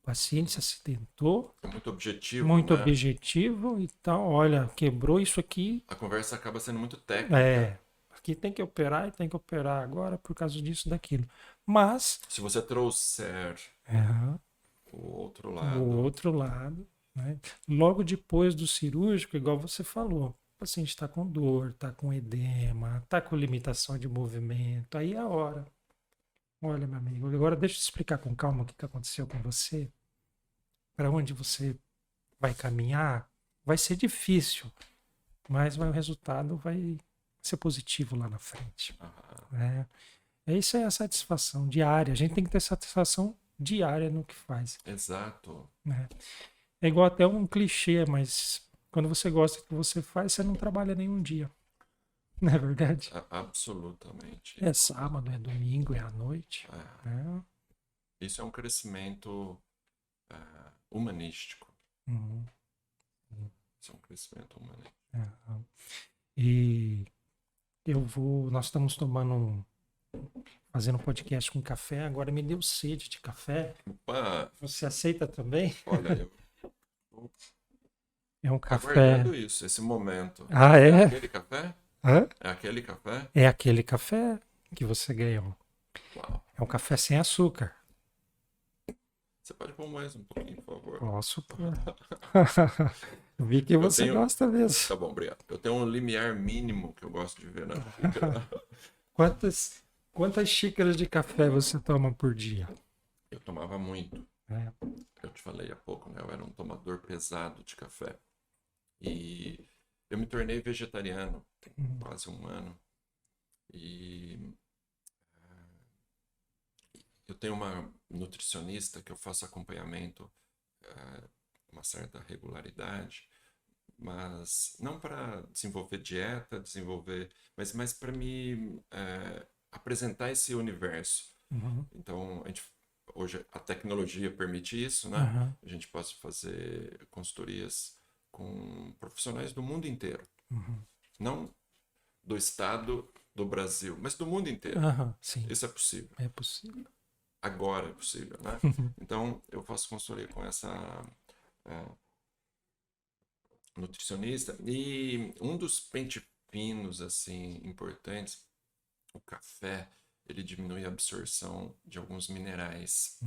O paciente se acidentou, É muito objetivo, muito né? objetivo e tal. Olha, quebrou isso aqui. A conversa acaba sendo muito técnica. É, aqui tem que operar e tem que operar agora por causa disso, daquilo. Mas Se você trouxer é, o outro o lado, outro lado, né? Logo depois do cirúrgico, igual você falou, o paciente está com dor, está com edema, está com limitação de movimento, aí é a hora. Olha, meu amigo, agora deixa eu te explicar com calma o que aconteceu com você, para onde você vai caminhar. Vai ser difícil, mas o resultado vai ser positivo lá na frente. aham, Né? Isso é a satisfação diária. A gente tem que ter satisfação diária no que faz. exato. Né? É igual até um clichê, mas quando você gosta do que você faz, você não trabalha nenhum dia. Não é verdade? Absolutamente. É sábado, é domingo, é à noite. É. Né? Isso é um crescimento humanístico. Uhum. Isso é um crescimento humanístico. É. E nós estamos fazendo um podcast com café, agora me deu sede de café. Opa, Você aceita também? olha, É um Tá café. guardando isso, esse momento. Ah, É é? aquele café? Hã? É aquele café? É aquele café que você ganhou. Uau. É um café sem açúcar. Você pode pôr mais um pouquinho, por favor. Posso pôr. Eu vi que Eu você tenho. gosta mesmo. Tá bom, obrigado. Eu tenho um limiar mínimo que eu gosto de ver na xícara. Quantas, quantas xícaras de café você toma por dia? Eu tomava muito. É. Eu te falei há pouco, né? Eu era um tomador pesado de café. E eu me tornei vegetariano tem quase um ano. E eu tenho uma nutricionista que eu faço acompanhamento com uma certa regularidade, mas não para desenvolver dieta, mas mais para me apresentar esse universo. Uhum. Então, hoje a tecnologia permite isso, né? Aham. A gente pode fazer consultorias com profissionais do mundo inteiro, Uhum. não do estado do Brasil, mas do mundo inteiro. Aham, sim, Isso é possível. é possível. Agora é possível, né? Então, eu faço consultoria com essa é, nutricionista e um dos pente finos assim importantes, o café, ele diminui a absorção de alguns minerais,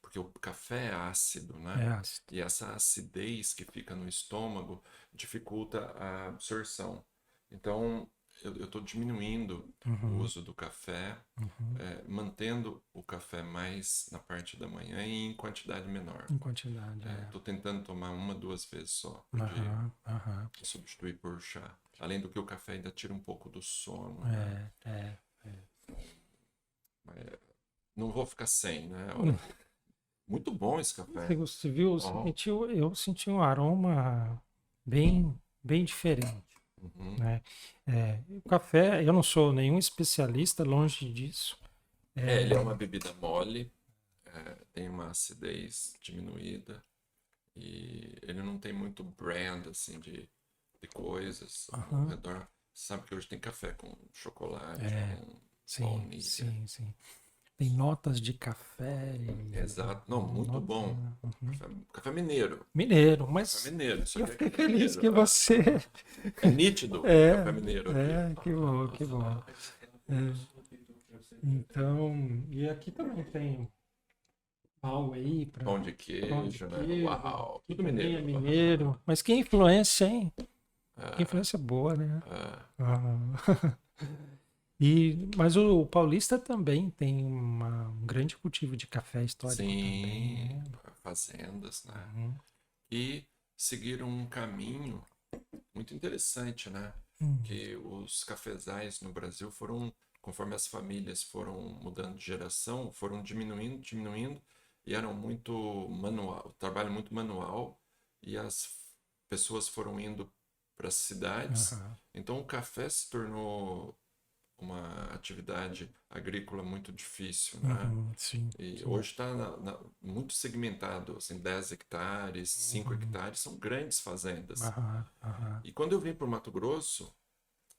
porque o café é ácido, É né? ácido. E essa acidez que fica no estômago dificulta a absorção. Então, eu estou diminuindo o Uhum. uso do café, Uhum. mantendo o café mais na parte da manhã e em quantidade menor. Em quantidade, é. Estou tentando tomar uma, duas vezes só por dia, Aham, aham. e substituir por chá. Além do que o café ainda tira um pouco do sono, né? É. Não vou ficar sem, né? Olha, muito bom esse café. Você viu? Oh, Eu senti um aroma bem diferente, uhum. né? O café, eu não sou nenhum especialista, longe disso. Ele é uma bebida mole, tem uma acidez diminuída e ele não tem muito brand assim de coisas ao Aham. redor. Sabe que hoje tem café com chocolate, com Sim, baunilha. sim, sim. Tem notas de café Exato. Não, muito bom. Uhum. Café mineiro. Mineiro, Café mas mineiro. Isso eu aqui é fiquei café feliz mineiro. que você. É nítido o É, café mineiro aqui. que bom, que bom. É, então, e aqui também tem pau aí para Pão de pão de queijo, né? queijo, Uau, que tudo também é mineiro. mineiro. Mas que influência, hein? Que Ah, influência boa, né? ah, Ah. Mas o paulista também tem um grande cultivo de café histórico também, sim, né? fazendas, né? Uhum. E seguiram um caminho muito interessante, né? Hum. Que os cafezais no Brasil foram, conforme as famílias foram mudando de geração, foram diminuindo, e eram muito manual, trabalho muito manual, e as pessoas foram indo para as cidades. Aham. Então o café se tornou uma atividade agrícola muito difícil, né? Uhum. Sim, E sim. hoje está muito segmentado, assim, 10 hectares, 5 Uhum. hectares, são grandes fazendas. Aham, aham. E quando eu vim para o Mato Grosso,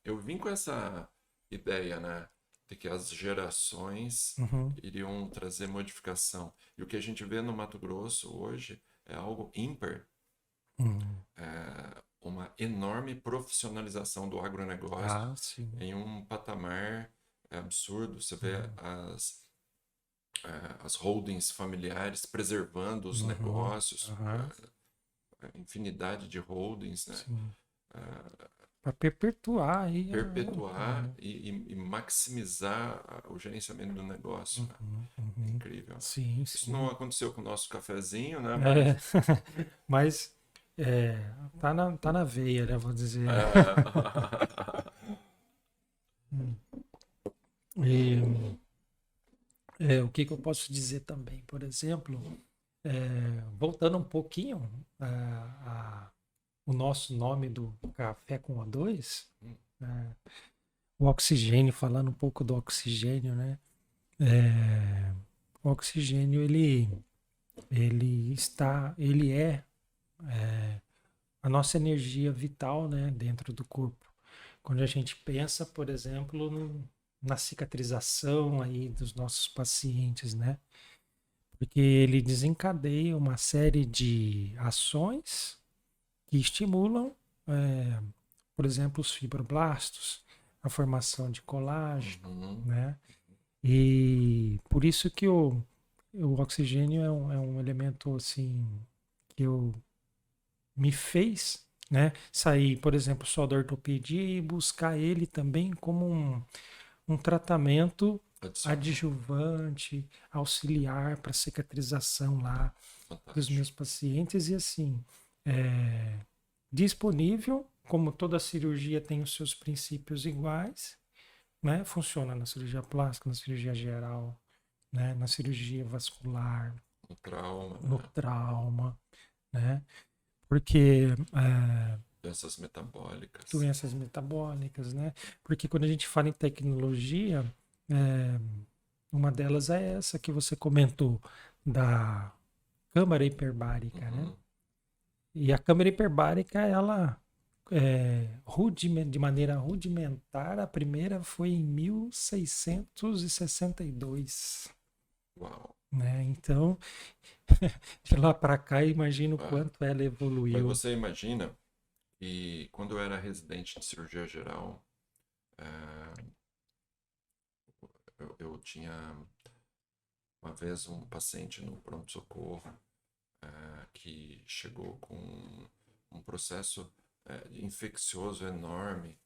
eu vim com essa ideia, né, de que as gerações Uhum. iriam trazer modificação. E o que a gente vê no Mato Grosso hoje é algo ímpar, Uhum. uma enorme profissionalização do agronegócio Ah, sim. em um patamar absurdo. Você vê Uhum. as holdings familiares preservando os Uhum. negócios, Aham. infinidade de holdings, né? Sim. Para perpetuar aí. Perpetuar e maximizar o gerenciamento do negócio, né? Uhum. É Uhum. incrível. Sim, Isso não sim. aconteceu com o nosso cafezinho, né? É, Mas mas é, tá na veia, né? Vou dizer. Hum. E, o que que eu posso dizer também? Por exemplo, voltando um pouquinho o nosso nome do Café com O2, né? O oxigênio, falando um pouco do oxigênio, né? É, o oxigênio, ele é a nossa energia vital, né, dentro do corpo. Quando a gente pensa, por exemplo, na cicatrização aí dos nossos pacientes, né? Porque ele desencadeia uma série de ações que estimulam, por exemplo, os fibroblastos, a formação de colágeno, Uhum. né? E por isso que o oxigênio é um elemento assim que me fez, né, sair, por exemplo, só da ortopedia e buscar ele também como um tratamento Adicional. adjuvante, auxiliar para cicatrização lá dos Fantástico. meus pacientes e assim, disponível, como toda cirurgia tem os seus princípios iguais, né? Funciona na cirurgia plástica, na cirurgia geral, né? Na cirurgia vascular, No trauma, no né? trauma, né? Porque Doenças metabólicas. doenças metabólicas, né? Porque quando a gente fala em tecnologia, é, uma delas é essa que você comentou, da câmara hiperbárica, né? Uhum. E a câmara hiperbárica, ela, de maneira rudimentar, a primeira foi em 1662, Uau. né? Então, de lá para cá, imagino o Ah, quanto ela mas evoluiu. você imagina que quando eu era residente de cirurgia geral, eh, eu tinha uma vez um paciente no pronto-socorro que chegou com um processo infeccioso enorme,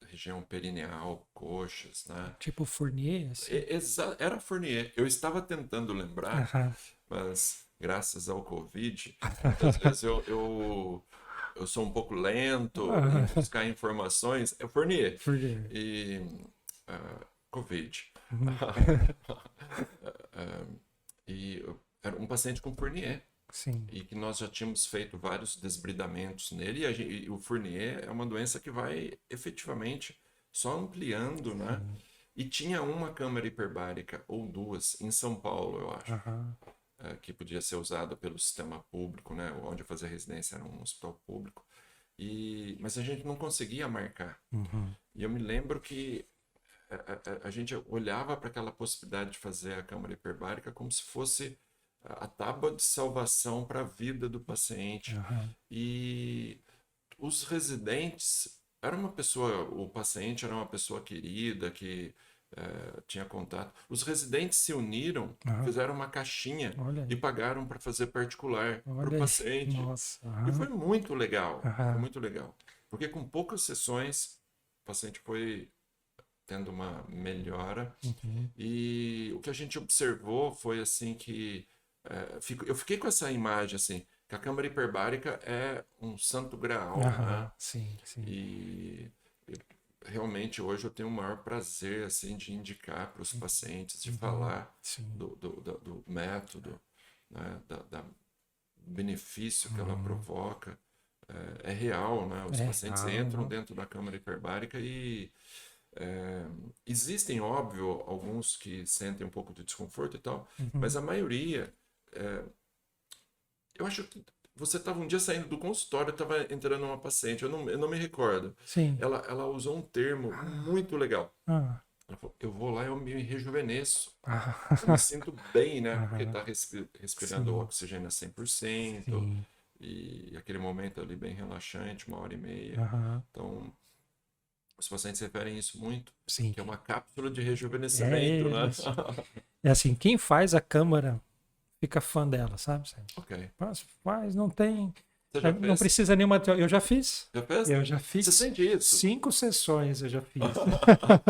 região perineal, coxas, né? Tipo Fournier, assim. Era Fournier. Eu estava tentando lembrar, Aham. mas graças ao Covid, muitas vezes eu sou um pouco lento em buscar informações. É Fournier. Fournier. E Covid. Uhum. Ah, era um paciente com Fournier. Sim. E que nós já tínhamos feito vários desbridamentos nele. E o Fournier é uma doença que vai efetivamente só ampliando, né? Sim. E tinha uma câmara hiperbárica, ou duas, em São Paulo, eu acho, Aham. que podia ser usada pelo sistema público, né? Onde eu fazia residência era um hospital público. Mas a gente não conseguia marcar. Uhum. E eu me lembro que a gente olhava para aquela possibilidade de fazer a câmara hiperbárica como se fosse a tábua de salvação para a vida do paciente. Aham. E os residentes, o paciente era uma pessoa querida que tinha contato. Os residentes se uniram, Aham. fizeram uma caixinha Olha e aí. pagaram para fazer particular para o Olha aí. paciente. Nossa. E Aham. foi muito legal, foi Aham. muito legal. Porque com poucas sessões, o paciente foi tendo uma melhora. Uhum. E o que a gente observou foi assim que eu fiquei com essa imagem assim, que a câmara hiperbárica é um santo graal, né? Aham. Sim, sim. E realmente hoje eu tenho o maior prazer assim de indicar para os pacientes, de Uhum. falar Sim. do método, né? Da benefício que ela Uhum. provoca. É real, né? Os É. pacientes Ah, entram não. dentro da câmara hiperbárica e existem, óbvio, alguns que sentem um pouco de desconforto e tal, mas Uhum. a maioria, eu acho que você estava um dia saindo do consultório, estava entrando uma paciente, eu não me recordo. Sim. Ela usou um termo muito legal. Ah. Ela falou, eu vou lá e eu me rejuvenesço. Ah. Eu me sinto bem, né? Porque Aham. está respirando Sim. oxigênio a 100% Sim. e aquele momento ali bem relaxante, uma hora e meia. Aham. Então, os pacientes referem isso muito, Sim. que é uma cápsula de É, rejuvenescimento, né? assim. É assim, quem faz a câmara fica fã dela, sabe? Ok. Faz, não tem. Você já Não fez? precisa nenhuma. Eu já fiz. Já fez? Eu já Você fiz sente isso? 5 sessões, eu já fiz.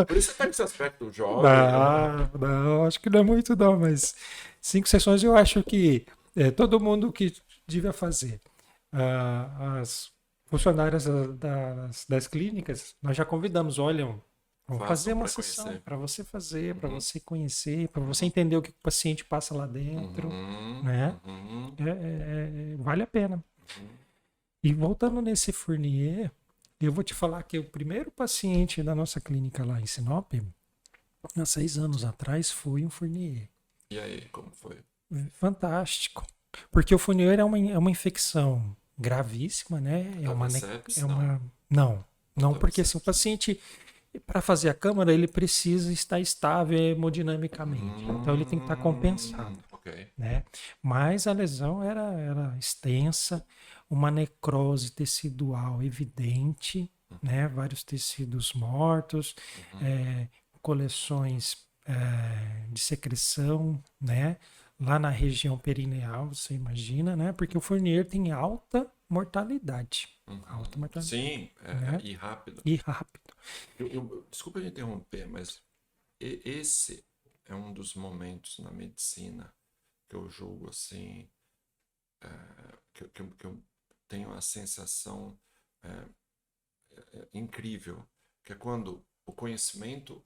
Por isso você tá com esse aspecto jovem, né? Não, não, acho que não é muito não, mas 5 sessões eu acho que todo mundo que devia fazer. As funcionárias das clínicas, nós já convidamos, olha, vamos fazer Façam uma para sessão conhecer. para você fazer, para Uhum, você conhecer, para você uhum, entender o que o paciente passa lá dentro, uhum, né? uhum, Vale a pena. uhum. E voltando nesse Fournier, eu vou te falar que o primeiro paciente da nossa clínica lá em Sinop, há 6 anos atrás, foi um Fournier. E aí, como foi? Fantástico. Porque o Fournier é uma infecção gravíssima, né? É WCEPS? Não. uma. Não, não, porque assim, o WCEPS. paciente, para fazer a câmara, ele precisa estar estável hemodinamicamente. Então ele tem que estar compensado. Ok. né? Mas a lesão era extensa, uma necrose tecidual evidente, né? Vários tecidos mortos, eh, coleções de secreção, né? Lá na região perineal, você imagina, né? Porque o Fournier tem alta mortalidade, alta mortalidade, Sim, né? e rápido. E rápido. Desculpa te interromper, mas esse é um dos momentos na medicina que eu julgo assim, que eu tenho a sensação incrível, que é quando o conhecimento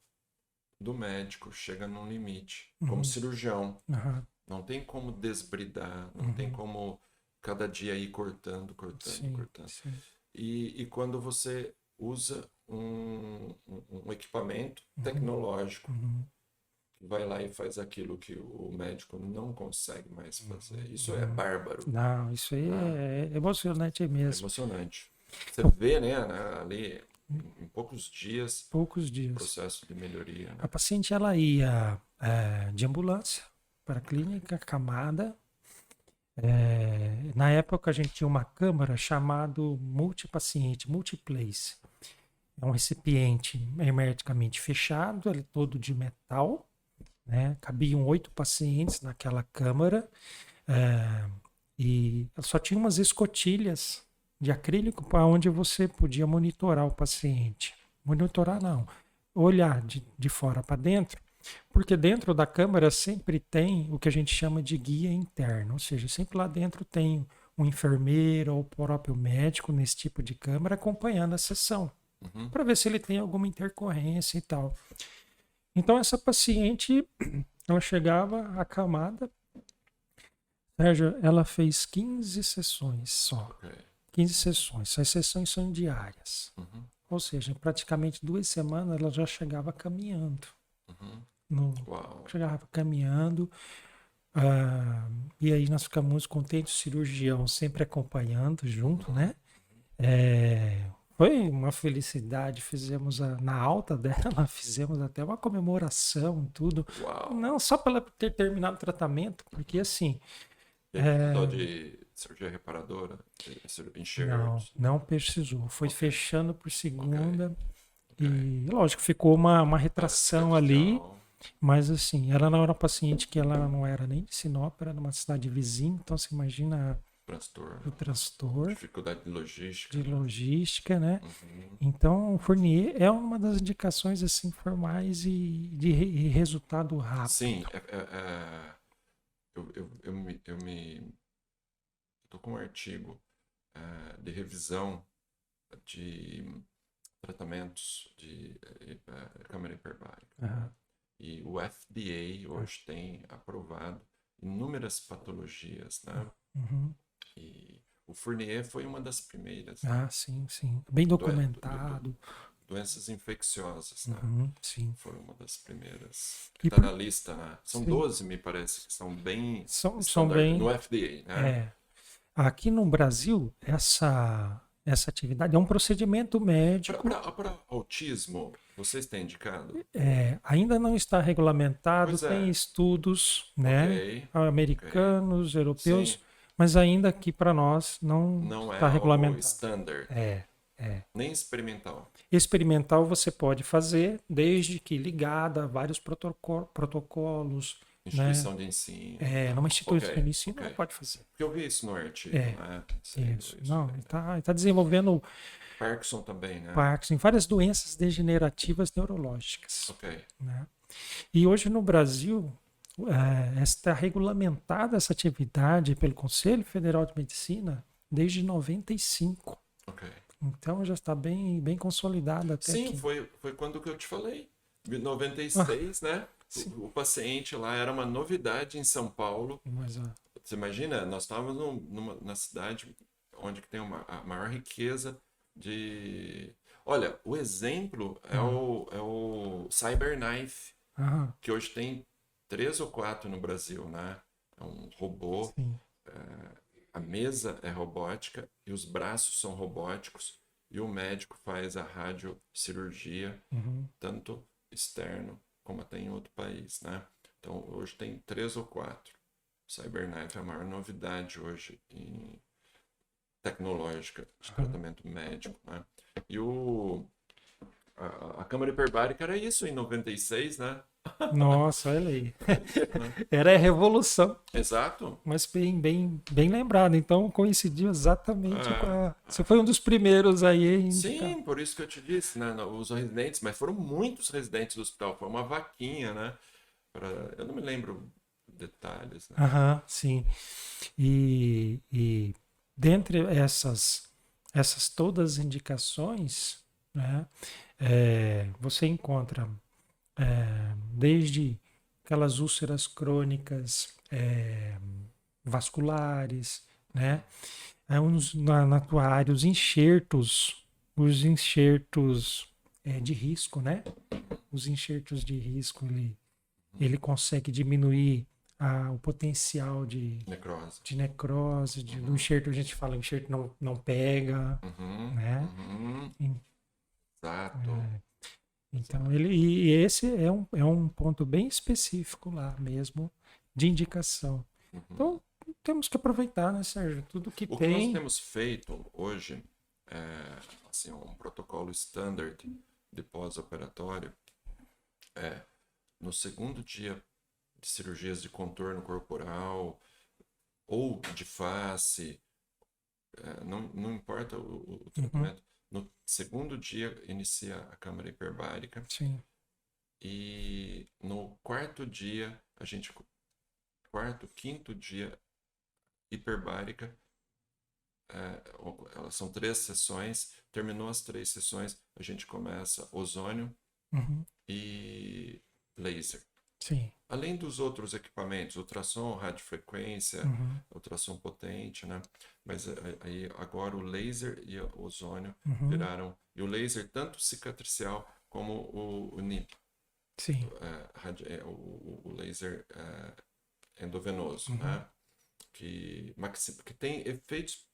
do médico chega num limite, como Uhum, cirurgião. aham, Não tem como desbridar, não tem uhum. como cada dia ir cortando, cortando, Sim, cortando. sim. E quando você usa um equipamento Uhum, tecnológico uhum, que vai lá e faz aquilo que o médico não consegue mais fazer, isso é uhum. bárbaro, Não, isso aí né? é emocionante É mesmo. emocionante. Você Então, vê, né, ali em poucos dias poucos o dias. processo de melhoria, A né? paciente ela ia de ambulância para a clínica, camada. Na época a gente tinha uma câmara chamado multipaciente, multiplace. É um recipiente hermeticamente fechado, ele é todo de metal, né? Cabiam 8 pacientes naquela câmara. É, e só tinha umas escotilhas de acrílico para onde você podia monitorar o paciente. Monitorar não, olhar de fora para dentro, porque dentro da câmara sempre tem o que a gente chama de guia interno, ou seja, sempre lá dentro tem um enfermeiro ou o próprio médico nesse tipo de câmara acompanhando a sessão, Uhum. para ver se ele tem alguma intercorrência e tal. Então essa paciente, ela chegava acamada. Sérgio, ela fez 15 sessões só. Ok. 15 sessões. As sessões são diárias. Uhum. Ou seja, em praticamente 2 semanas ela já chegava caminhando. Uhum. No, Uau. chegava caminhando. ah, e aí nós ficamos contentes, o cirurgião sempre acompanhando junto, Uhum. né? É, foi uma felicidade. Fizemos na alta dela, fizemos até uma comemoração, tudo. Uau. Não só para ela ter terminado o tratamento, porque assim, E aí precisou de cirurgia reparadora? não, Enxertos? não precisou. Foi Ok, fechando por ok, segunda ok. e, lógico, ficou uma Ah, retração ali, cicatrização, mas assim, ela não era uma paciente que ela não era nem de Sinop, era numa cidade vizinha, então você imagina o transtorno, transtorno dificuldade de logística, de né? logística, né? Uhum. Então, o Fournier é uma das indicações assim formais e de e resultado Sim, rápido. eu tô com um artigo de revisão de tratamentos de câmara hiperbárica, né? Aham, E o FDA hoje tem aprovado inúmeras patologias, né? uhum. E o Fournier foi uma das primeiras, né? Ah, sim, sim. Bem documentado. Doenças infecciosas, né? Uhum, sim. Foi uma das primeiras que E está por, na lista, né? São sim, 12, me parece, que são bem são standard bem. no FDA, né? É, aqui no Brasil, essa atividade é um procedimento médico, Para autismo, vocês têm indicado? ainda não está regulamentado, Pois tem é, estudos, ok, né, ok. americanos, Sim, europeus, mas ainda aqui para nós não não é está algo regulamentado. standard, É, é. nem experimental. Experimental você pode fazer, desde que ligada a vários protocolos, né? Instituição de ensino e Numa tal. instituição Ok, de ensino, ela ok. pode fazer. Porque eu vi isso no artigo, É, né? Saindo isso. isso Não, daí, ele né? está desenvolvendo Parkinson também, né? Parkinson, várias doenças degenerativas neurológicas, Ok. né? E hoje no Brasil está regulamentada essa atividade pelo Conselho Federal de Medicina desde 95. Ok. Então já está bem, bem consolidada até Sim, aqui. foi quando que eu te falei. Em Ah, 96, né? sim. O paciente lá era uma novidade em São Paulo. Mas, Você imagina, nós estávamos na cidade onde que tem a maior riqueza de... Olha, o exemplo é o Cyberknife, ah, que hoje tem 3 ou 4 no Brasil, né? É um robô, sim. a mesa é robótica e os braços são robóticos e o médico faz a radiocirurgia, Uhum. tanto externo como até em outro país, né? Então hoje tem 3 ou 4. CyberKnife é a maior novidade hoje tecnológica de Aham. tratamento médico, né? E a câmara hiperbárica era isso em 96, né? Nossa, olha aí. Né? Era a revolução, Exato. mas bem lembrado. Então coincidiu exatamente com É, a. Você foi um dos primeiros aí a indicar. sim, por isso que eu te disse, né? Os residentes, mas foram muitos residentes do hospital, foi uma vaquinha, né? Eu não me lembro detalhes, né? Aham, sim. E dentre essas todas as indicações, né, você encontra desde aquelas úlceras crônicas vasculares, né? Na tua área, os enxertos de risco, né? Os enxertos de risco, ele consegue diminuir o potencial Necrose. de necrose, do enxerto, a gente fala, o enxerto não pega, Uhum, né? uhum, En- exato. Então, e esse é um ponto bem específico lá mesmo, de indicação. Uhum. Então, temos que aproveitar, né, Sérgio? Tudo que O que nós tem. temos feito hoje é assim, um protocolo standard de pós-operatório é no segundo dia de cirurgias de contorno corporal ou de face, não importa o Uhum, tratamento, no segundo dia inicia a câmara hiperbárica sim. e no quinto dia hiperbárica, elas são 3 sessões, terminou as 3 sessões, a gente começa ozônio Uhum, e laser. sim. Além dos outros equipamentos, ultrassom, radiofrequência, Uhum, ultrassom potente, né? Mas aí agora o laser e o ozônio uhum, viraram. E o laser, tanto cicatricial como o NIP, sim. o laser endovenoso, Uhum, né? Que tem efeitos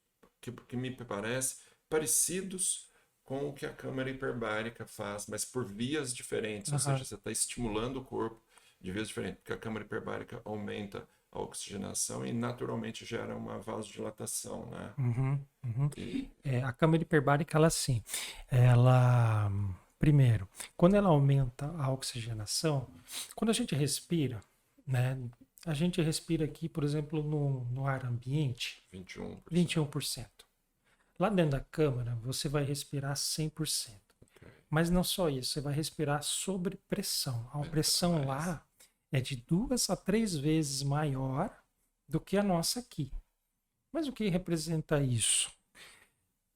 que me parece parecidos com o que a câmara hiperbárica faz, mas por vias diferentes, ou seja, aham, você está estimulando o corpo de vias diferentes, porque a câmara hiperbárica aumenta a oxigenação e naturalmente gera uma vasodilatação, né? uhum, uhum. E, A câmara hiperbárica, ela sim, ela, primeiro, quando ela aumenta a oxigenação, quando a gente respira, né, a gente respira aqui, por exemplo, no ar ambiente, 21%. 21%. Lá dentro da câmara, você vai respirar 100%. Ok. Mas não só isso, você vai respirar sobre pressão. A Aumenta pressão mais. lá é de 2 a 3 vezes maior do que a nossa aqui. Mas o que representa isso?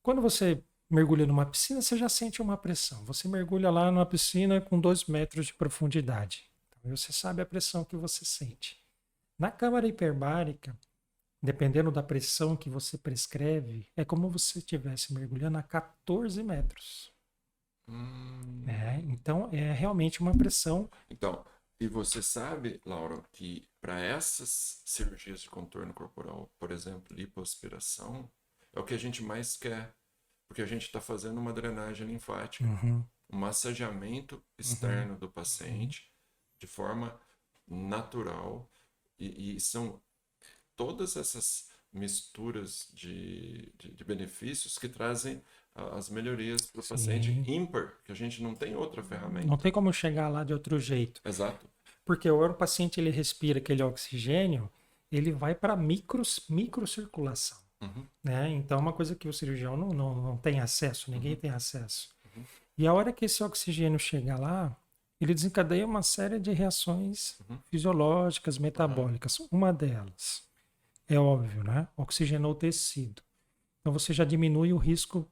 Quando você mergulha numa piscina, você já sente uma pressão. Você mergulha lá numa piscina com 2 metros de profundidade. Então, você sabe a pressão que você sente. Na câmara hiperbárica, dependendo da pressão que você prescreve, é como se você estivesse mergulhando a 14 metros. Né? Hum. Então, é realmente uma pressão. Então, e você sabe, Laura, que para essas cirurgias de contorno corporal, por exemplo, lipoaspiração, é o que a gente mais quer, porque a gente está fazendo uma drenagem linfática, Uhum, um massageamento uhum, externo do uhum. paciente de forma natural e são todas essas misturas de benefícios que trazem as melhorias para o paciente Sim. ímpar, que a gente não tem outra Não ferramenta. tem como chegar lá de outro jeito. Exato. Porque o paciente ele respira aquele oxigênio, ele vai para microcirculação. Uhum, Né? Então, é uma coisa que o cirurgião não tem acesso, ninguém uhum, tem acesso. uhum, E a hora que esse oxigênio chega lá, ele desencadeia uma série de reações uhum, fisiológicas, aham, metabólicas. Uma delas, é óbvio, né? Oxigenou o tecido. Então, você já diminui o risco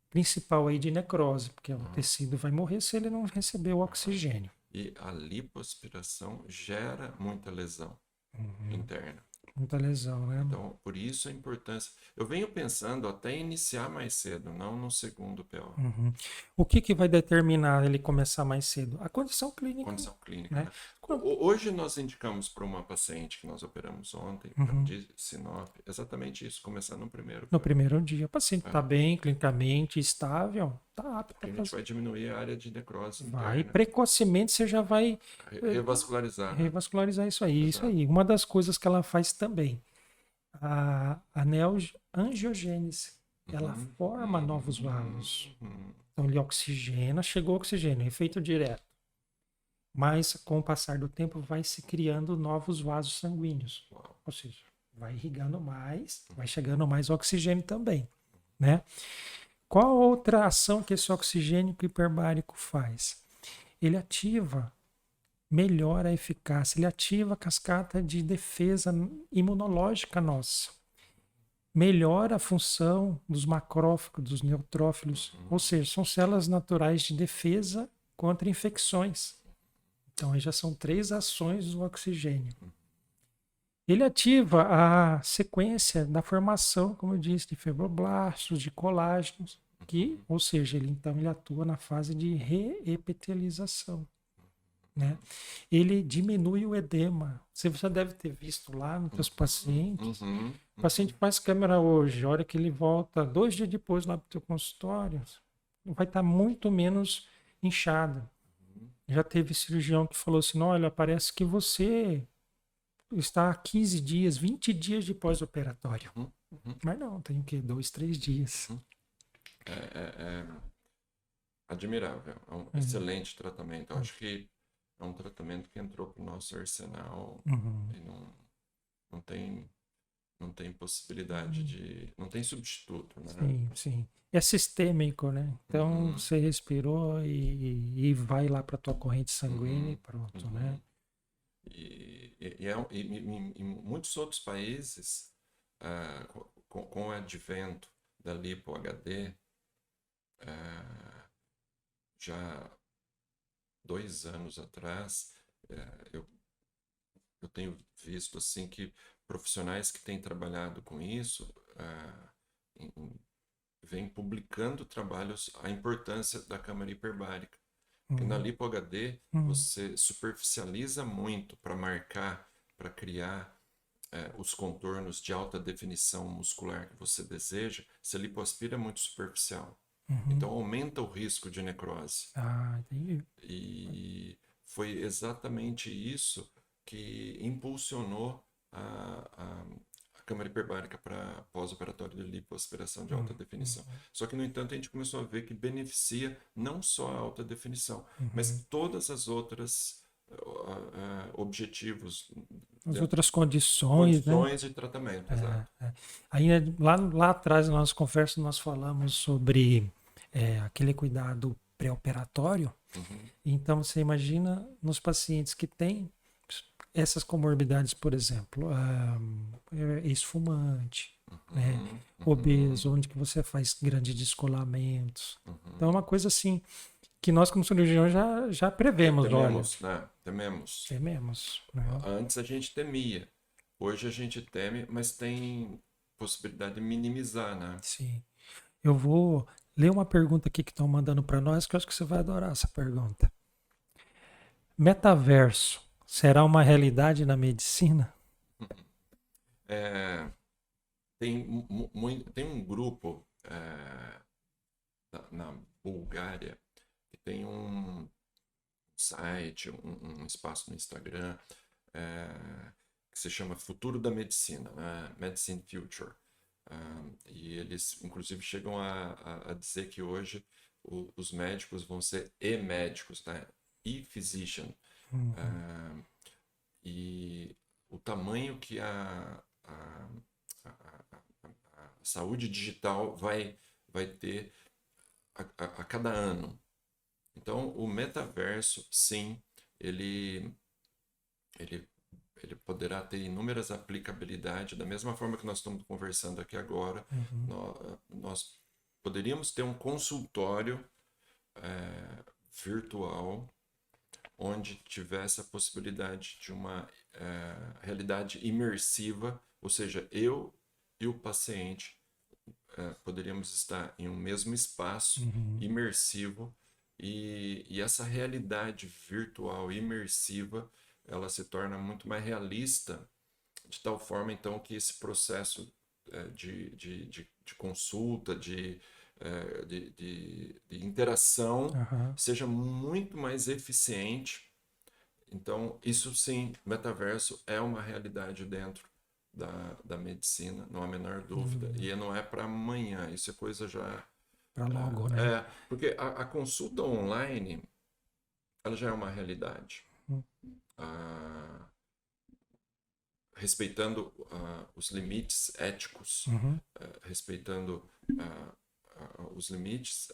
principal aí de necrose, porque o aham, tecido vai morrer se ele não receber o aham. oxigênio. E a lipoaspiração gera muita lesão Uhum. interna. Muita lesão, né? Então, por isso a importância. Eu venho pensando até iniciar mais cedo, não no segundo PO. Uhum. O que vai determinar ele começar mais cedo? A condição clínica, Condição clínica, né? né? Hoje nós indicamos para uma paciente que nós operamos ontem, Uhum. de Sinop, exatamente isso, começar no primeiro No PO. primeiro dia, o paciente está É, bem, clinicamente estável, tá apta Porque a a gente fazer. vai diminuir a área de necrose Vai, interna. precocemente você já vai Revascularizar, né? revascularizar isso aí. Isso Exato. aí. Uma das coisas que ela faz também, a neoangiogênese, ela Uhum, forma novos vasos. uhum. Então ele oxigena, chegou oxigênio, efeito direto. Mas com o passar do tempo vai se criando novos vasos sanguíneos. Uau. Ou seja, vai irrigando mais, vai chegando mais oxigênio também, né? Qual outra ação que esse oxigênio hiperbárico faz? Ele ativa, melhora a eficácia, ele ativa a cascata de defesa imunológica nossa. Melhora a função dos macrófagos, dos neutrófilos, ou seja, são células naturais de defesa contra infecções. Então, aí já são 3 ações do oxigênio. Ele ativa a sequência da formação, como eu disse, de fibroblastos, de colágenos, que, ou seja, ele atua na fase de reepitelização, né? Ele diminui o edema. Você já deve ter visto lá nos seus pacientes. O paciente faz câmera hoje, a hora que ele volta 2 dias depois lá para o teu consultório, vai estar muito menos inchado. Já teve cirurgião que falou assim, olha, parece que você está há 15 dias, 20 dias de pós-operatório. Mas não, tem o quê? 2, 3 dias. É admirável, é um excelente tratamento. Eu acho que é um tratamento que entrou para o nosso arsenal e não tem, não tem possibilidade de. Não tem substituto, né? Sim, sim. É sistêmico, né? Então você respirou e vai lá para tua corrente sanguínea e pronto, né? Em muitos outros países, com o advento da Lipo HD, já 2 anos atrás, eu tenho visto assim que profissionais que têm trabalhado com isso vêm publicando trabalhos a importância da câmara hiperbárica. Porque na Lipo HD você superficializa muito para marcar, para criar os contornos de alta definição muscular que você deseja. Se a lipoaspira é muito superficial. Então aumenta o risco de necrose. Ah, entendi. E foi exatamente isso que impulsionou a câmara hiperbárica para pós-operatório de lipoaspiração de alta definição. Só que, no entanto, a gente começou a ver que beneficia não só a alta definição, mas todas as outras objetivos, As outras condições, né? condições de tratamento, exato. Aí, lá atrás, na nossa conversa, nós falamos sobre aquele cuidado pré-operatório. Então, você imagina nos pacientes que têm essas comorbidades, por exemplo, ex-fumante, né? Obeso, onde que você faz grandes descolamentos. Então, é uma coisa assim que nós, como cirurgiões, já prevemos, Tememos, olha. né? Tememos. Tememos, né? Antes a gente temia. Hoje a gente teme, mas tem possibilidade de minimizar, né? Sim. Eu vou ler uma pergunta aqui que estão mandando para nós, que eu acho que você vai adorar essa pergunta. Metaverso será uma realidade na medicina? Tem um grupo na Bulgária que tem um site, um espaço no Instagram que se chama Futuro da Medicina, né? Medicine Future. E eles, inclusive, chegam a dizer que hoje os médicos vão ser e-médicos, né? E-physician. E o tamanho que a saúde digital vai ter a cada ano. Então, o metaverso, sim, ele poderá ter inúmeras aplicabilidades, da mesma forma que nós estamos conversando aqui agora. Nós poderíamos ter um consultório virtual onde tivesse a possibilidade de uma realidade imersiva, ou seja, eu e o paciente poderíamos estar em um mesmo espaço imersivo e essa realidade virtual imersiva ela se torna muito mais realista, de tal forma então que esse processo de consulta, de de interação Aham. seja muito mais eficiente. Então, isso sim, metaverso é uma realidade dentro da medicina, não há a menor dúvida. E não é para amanhã, isso é coisa já. Para logo, né? Porque a consulta online, ela já é uma realidade. Ah, respeitando os limites éticos, Uhum. respeitando os limites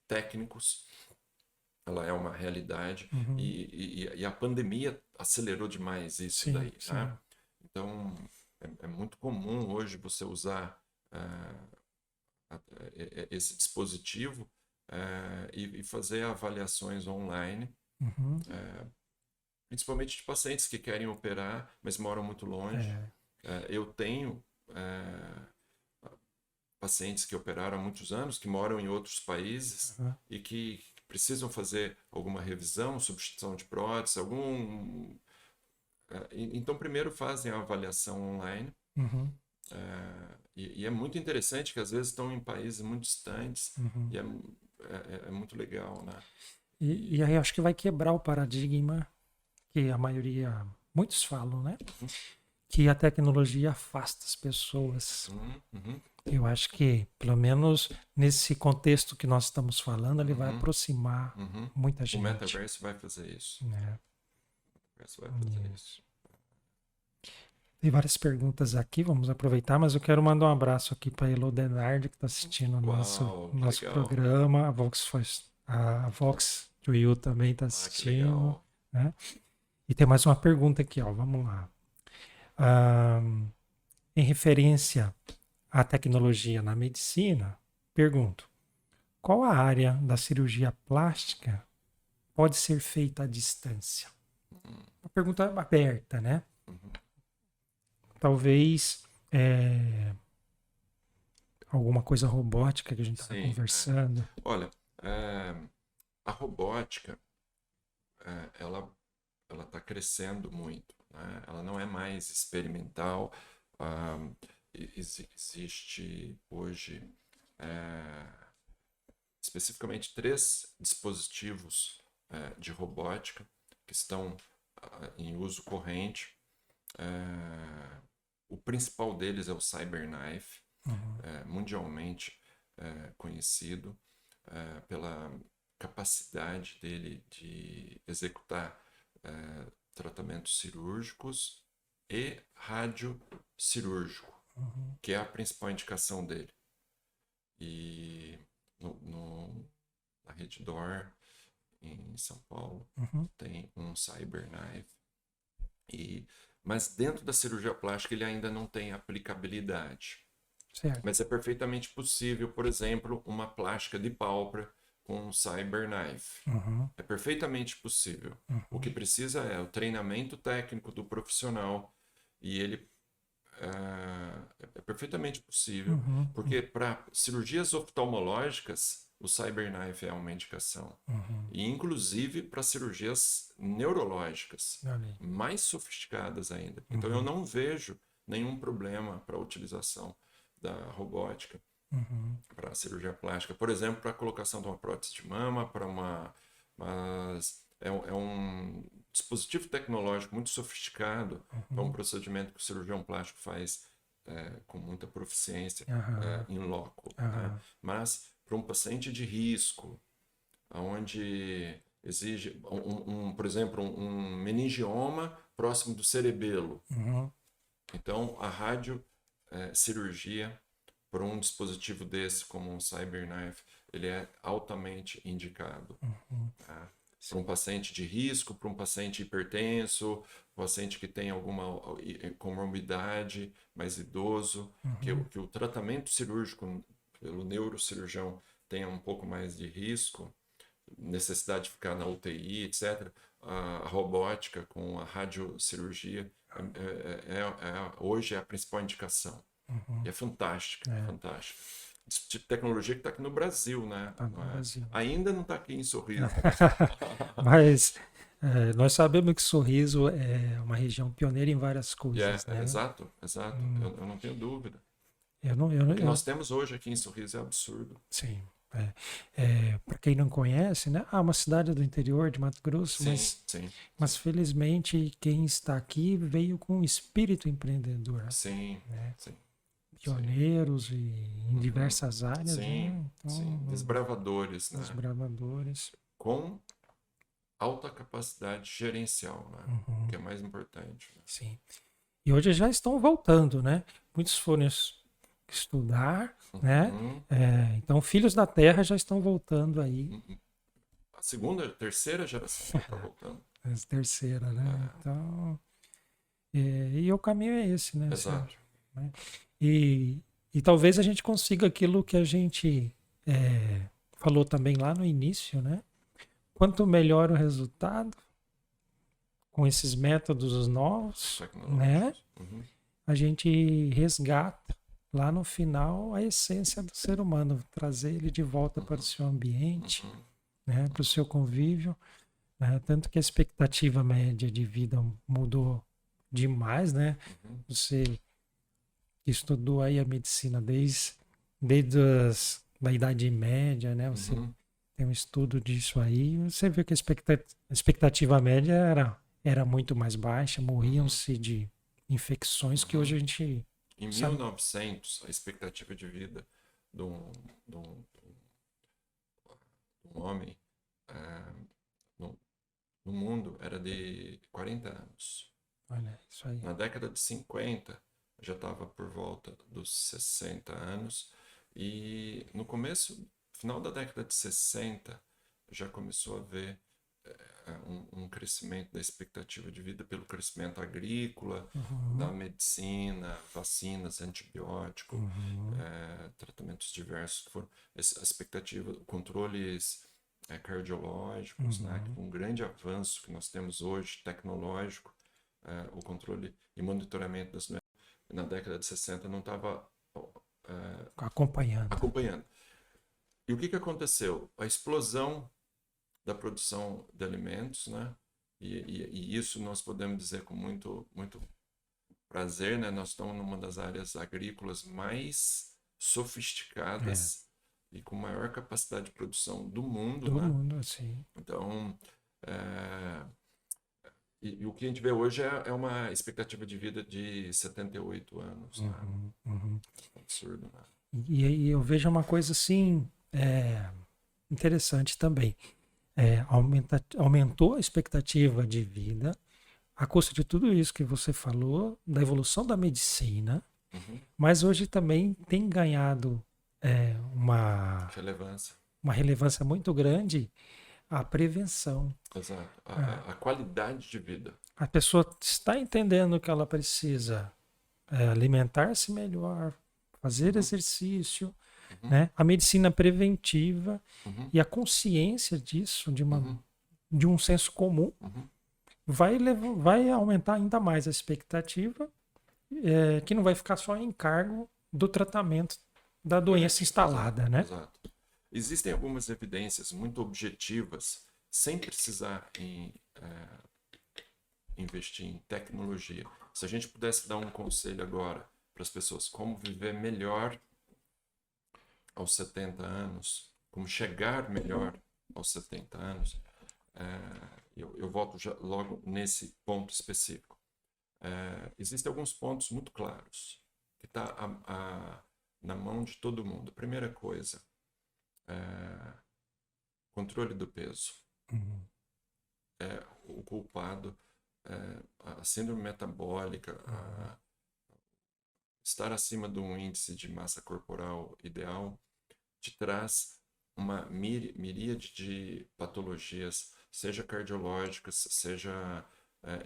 técnicos, ela é uma realidade. Uhum. E a pandemia acelerou demais isso Sim, daí, sim. né? Então, é muito comum hoje você usar esse dispositivo e fazer avaliações online, Uhum. principalmente de pacientes que querem operar, mas moram muito longe. É. Eu tenho pacientes que operaram há muitos anos, que moram em outros países Aham. e que precisam fazer alguma revisão, substituição de prótese, algum. Então, primeiro fazem a avaliação online. Uhum. E é muito interessante que às vezes estão em países muito distantes Uhum. e é muito legal, né? E aí acho que vai quebrar o paradigma que a maioria, muitos falam, né? Que a tecnologia afasta as pessoas. Uhum, Eu acho que, pelo menos nesse contexto que nós estamos falando, ele vai uhum, aproximar uhum. muita O gente. metaverso vai fazer isso. Né? O metaverso vai fazer isso. Isso. Tem várias perguntas aqui, vamos aproveitar, mas eu quero mandar um abraço aqui para a Elo Denardi, que está assistindo o nosso, Uau, que nosso legal. programa. A Vox Will também está Que assistindo. legal. Né? E tem mais uma pergunta aqui, ó, vamos lá. Em referência à tecnologia na medicina, pergunto: qual a área da cirurgia plástica pode ser feita à distância? Uma pergunta aberta, né? Uhum. Talvez alguma coisa robótica que a gente estava Sim. conversando. Olha, a robótica, ela está crescendo muito, né? Ela não é mais experimental. Existe hoje especificamente 3 dispositivos de robótica que estão em uso corrente. O principal deles é o CyberKnife, mundialmente conhecido pela capacidade dele de executar tratamentos cirúrgicos e radiocirúrgico, que é a principal indicação dele. E na Rede D'Or, em São Paulo, tem um CyberKnife. Mas dentro da cirurgia plástica ele ainda não tem aplicabilidade. Certo. Mas é perfeitamente possível, por exemplo, uma plástica de pálpebra com um CyberKnife. É perfeitamente possível. O que precisa é o treinamento técnico do profissional e ele é perfeitamente possível, porque para cirurgias oftalmológicas o CyberKnife é uma indicação. E inclusive para cirurgias neurológicas, mais sofisticadas ainda. Então eu não vejo nenhum problema para a utilização da robótica para a cirurgia plástica. Por exemplo, para a colocação de uma prótese de mama, mas é um dispositivo tecnológico muito sofisticado, é um procedimento que o cirurgião plástico faz com muita proficiência em loco. Né? Mas para um paciente de risco, onde exige, por exemplo, um meningioma próximo do cerebelo. Então, a radiocirurgia por um dispositivo desse, como um CyberKnife, ele é altamente indicado. Tá? Para um paciente de risco, para um paciente hipertenso, paciente que tem alguma comorbidade, mais idoso, que o tratamento cirúrgico pelo neurocirurgião tenha um pouco mais de risco, necessidade de ficar na UTI, etc. A robótica com a radiocirurgia hoje é a principal indicação. E é fantástica, fantástica. Esse tipo de tecnologia que está aqui no Brasil, né? Tá no Brasil. Ainda não está aqui em Sorriso. Mas nós sabemos que Sorriso é uma região pioneira em várias coisas, né? Exato, exato. Eu não tenho dúvida. O que nós temos hoje aqui em Sorriso é absurdo. Sim. Para quem não conhece, né? Uma cidade do interior de Mato Grosso, Sim, sim, mas felizmente quem está aqui veio com um espírito empreendedor, sim, né? sim. Pioneiros em diversas áreas, Sim, né? sim. Então, Desbravadores, né? desbravadores. Com alta capacidade gerencial, né? O que é mais importante. Né? Sim. E hoje já estão voltando, né? Muitos foram estudar, né? Uhum. Então, filhos da terra já estão voltando aí. A segunda, terceira geração já está voltando. A terceira, né? Então, e o caminho é esse, né? Exato. Né? E talvez a gente consiga aquilo que a gente falou também lá no início, né? Quanto melhor o resultado com esses métodos novos, né? A gente resgata lá no final a essência do ser humano, trazer ele de volta para o seu ambiente, né? Para o seu convívio. Né? Tanto que a expectativa média de vida mudou demais, né? Você estudou aí a medicina desde da Idade Média, né? Você tem um estudo disso aí, você vê que a expectativa média era muito mais baixa, morriam-se de infecções que hoje a gente Em sabe. 1900, a expectativa de vida de um homem no mundo era de 40 anos. Olha, isso aí. Na década de 50, já estava por volta dos 60 anos. E no final da década de 60, já começou a haver um crescimento da expectativa de vida pelo crescimento agrícola, da medicina, vacinas, antibióticos, tratamentos diversos. A expectativa, controles cardiológicos, né, que um grande avanço que nós temos hoje, tecnológico, o controle e monitoramento das doenças, na década de 60 não estava acompanhando. E o que aconteceu? A explosão da produção de alimentos, né? E isso nós podemos dizer com muito, muito prazer, né? Nós estamos numa das áreas agrícolas mais sofisticadas e com maior capacidade de produção do mundo, Do né? mundo, sim. Então, e o que a gente vê hoje é uma expectativa de vida de 78 anos, né? Absurdo, né? E eu vejo uma coisa assim interessante também. Aumentou a expectativa de vida, a custa de tudo isso que você falou, da evolução da medicina, mas hoje também tem ganhado uma relevância muito grande a prevenção. Exato. A qualidade de vida. A pessoa está entendendo que ela precisa alimentar-se melhor, fazer exercício, né? A medicina preventiva e a consciência disso, de um senso comum, vai aumentar ainda mais a expectativa, que não vai ficar só em cargo do tratamento da doença instalada, né? Exato. Existem algumas evidências muito objetivas, sem precisar investir em tecnologia. Se a gente pudesse dar um conselho agora para as pessoas, como viver melhor aos 70 anos, como chegar melhor aos 70 anos, eu volto logo nesse ponto específico. Existem alguns pontos muito claros que está na mão de todo mundo. Primeira coisa, controle do peso. O culpado, a síndrome metabólica, estar acima de um índice de massa corporal ideal, te traz uma miríade de patologias, seja cardiológicas, seja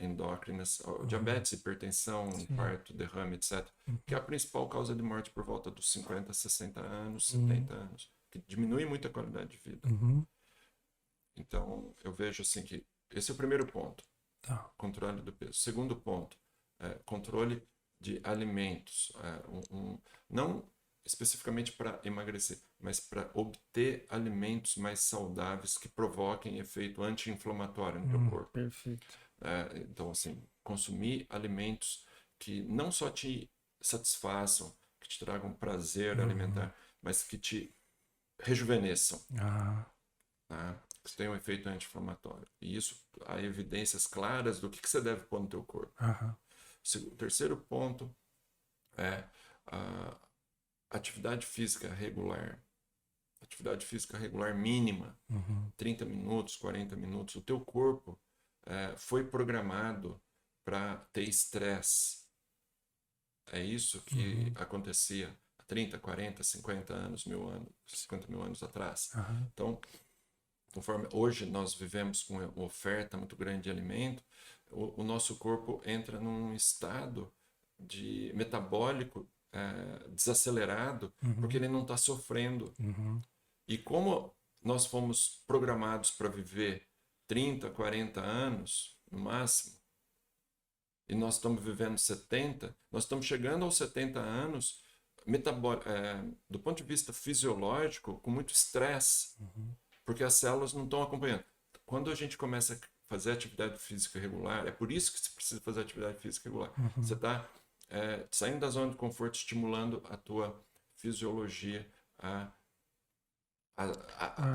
endócrinas, diabetes, hipertensão, infarto, derrame, etc., que é a principal causa de morte por volta dos 50, 60 anos, 70 anos, que diminui muito a qualidade de vida. Então, eu vejo assim que esse é o primeiro ponto, controle do peso. Segundo ponto, controle de alimentos, não especificamente para emagrecer, mas para obter alimentos mais saudáveis que provoquem efeito anti-inflamatório no teu corpo. Perfeito. Então, assim, consumir alimentos que não só te satisfaçam, que que te tragam prazer alimentar, mas que te rejuvenesçam, tá? Que tem um efeito anti-inflamatório. E isso, há evidências claras do que você deve pôr no teu corpo. O terceiro ponto é a atividade física regular. Atividade física regular mínima, 30 minutos, 40 minutos. O teu corpo foi programado para ter estresse. É isso que acontecia há 30, 40, 50 anos, 50 mil anos atrás. Então, conforme hoje nós vivemos com uma oferta muito grande de alimento, o nosso corpo entra num estado de metabólico desacelerado, porque ele não está sofrendo. E como nós fomos programados para viver 30, 40 anos, no máximo, e nós estamos vivendo 70, nós estamos chegando aos 70 anos, do ponto de vista fisiológico, com muito estresse, porque as células não estão acompanhando. Quando a gente começa a fazer atividade física regular, é por isso que você precisa fazer atividade física regular. Você está saindo da zona de conforto, estimulando a tua fisiologia a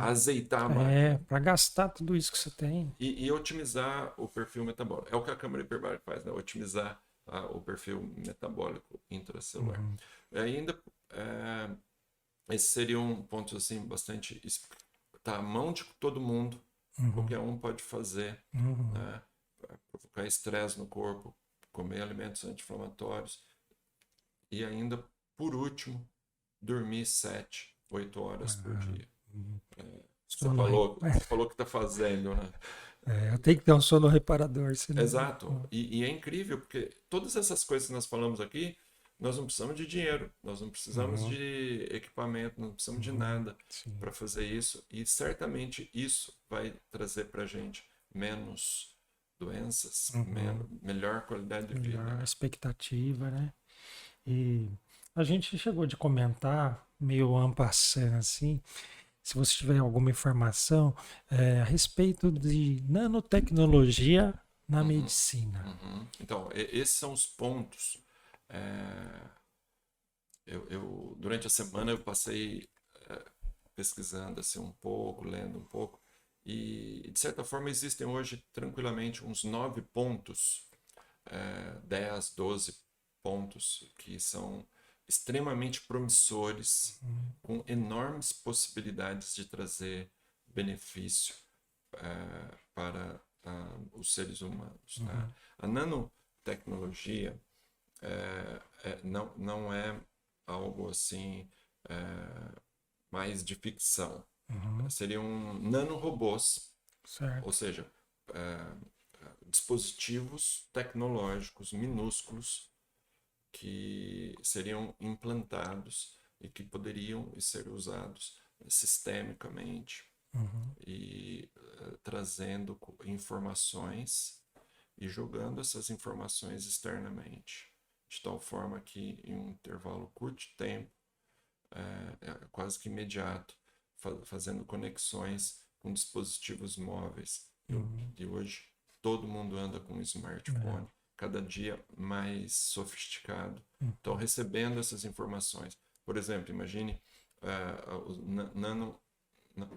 azeitar a máquina. Para gastar tudo isso que você tem. E otimizar o perfil metabólico. É o que a câmara hiperbárica faz, né? Otimizar o perfil metabólico intracelular. Ainda, esses seriam pontos assim, bastante... Está à mão de todo mundo. Qualquer um pode fazer. Né? Provocar estresse no corpo, comer alimentos anti-inflamatórios. E ainda, por último, dormir 7, 8 horas por dia. Você falou que está fazendo, né? Eu tenho que ter um sono reparador. Senão... Exato. E é incrível, porque todas essas coisas que nós falamos aqui, nós não precisamos de dinheiro, nós não precisamos de equipamento, não precisamos de nada para fazer isso. E certamente isso vai trazer para a gente menos doenças, melhor qualidade de vida. Melhor expectativa, né? E a gente chegou de comentar, meio en passant, assim, se você tiver alguma informação a respeito de nanotecnologia na medicina. Então, esses são os pontos. Durante a semana eu passei pesquisando assim, um pouco, lendo um pouco, e de certa forma existem hoje tranquilamente uns 9 pontos, 10, 12 pontos que são extremamente promissores, com enormes possibilidades de trazer benefício para os seres humanos. Tá? A nanotecnologia não é algo assim mais de ficção. Seriam nanorobôs, ou seja, dispositivos tecnológicos minúsculos que seriam implantados e que poderiam ser usados sistemicamente e trazendo informações e jogando essas informações externamente, de tal forma que em um intervalo curto de tempo, quase que imediato, fazendo conexões com dispositivos móveis. E hoje todo mundo anda com um smartphone, cada dia mais sofisticado. Então, recebendo essas informações. Por exemplo, imagine os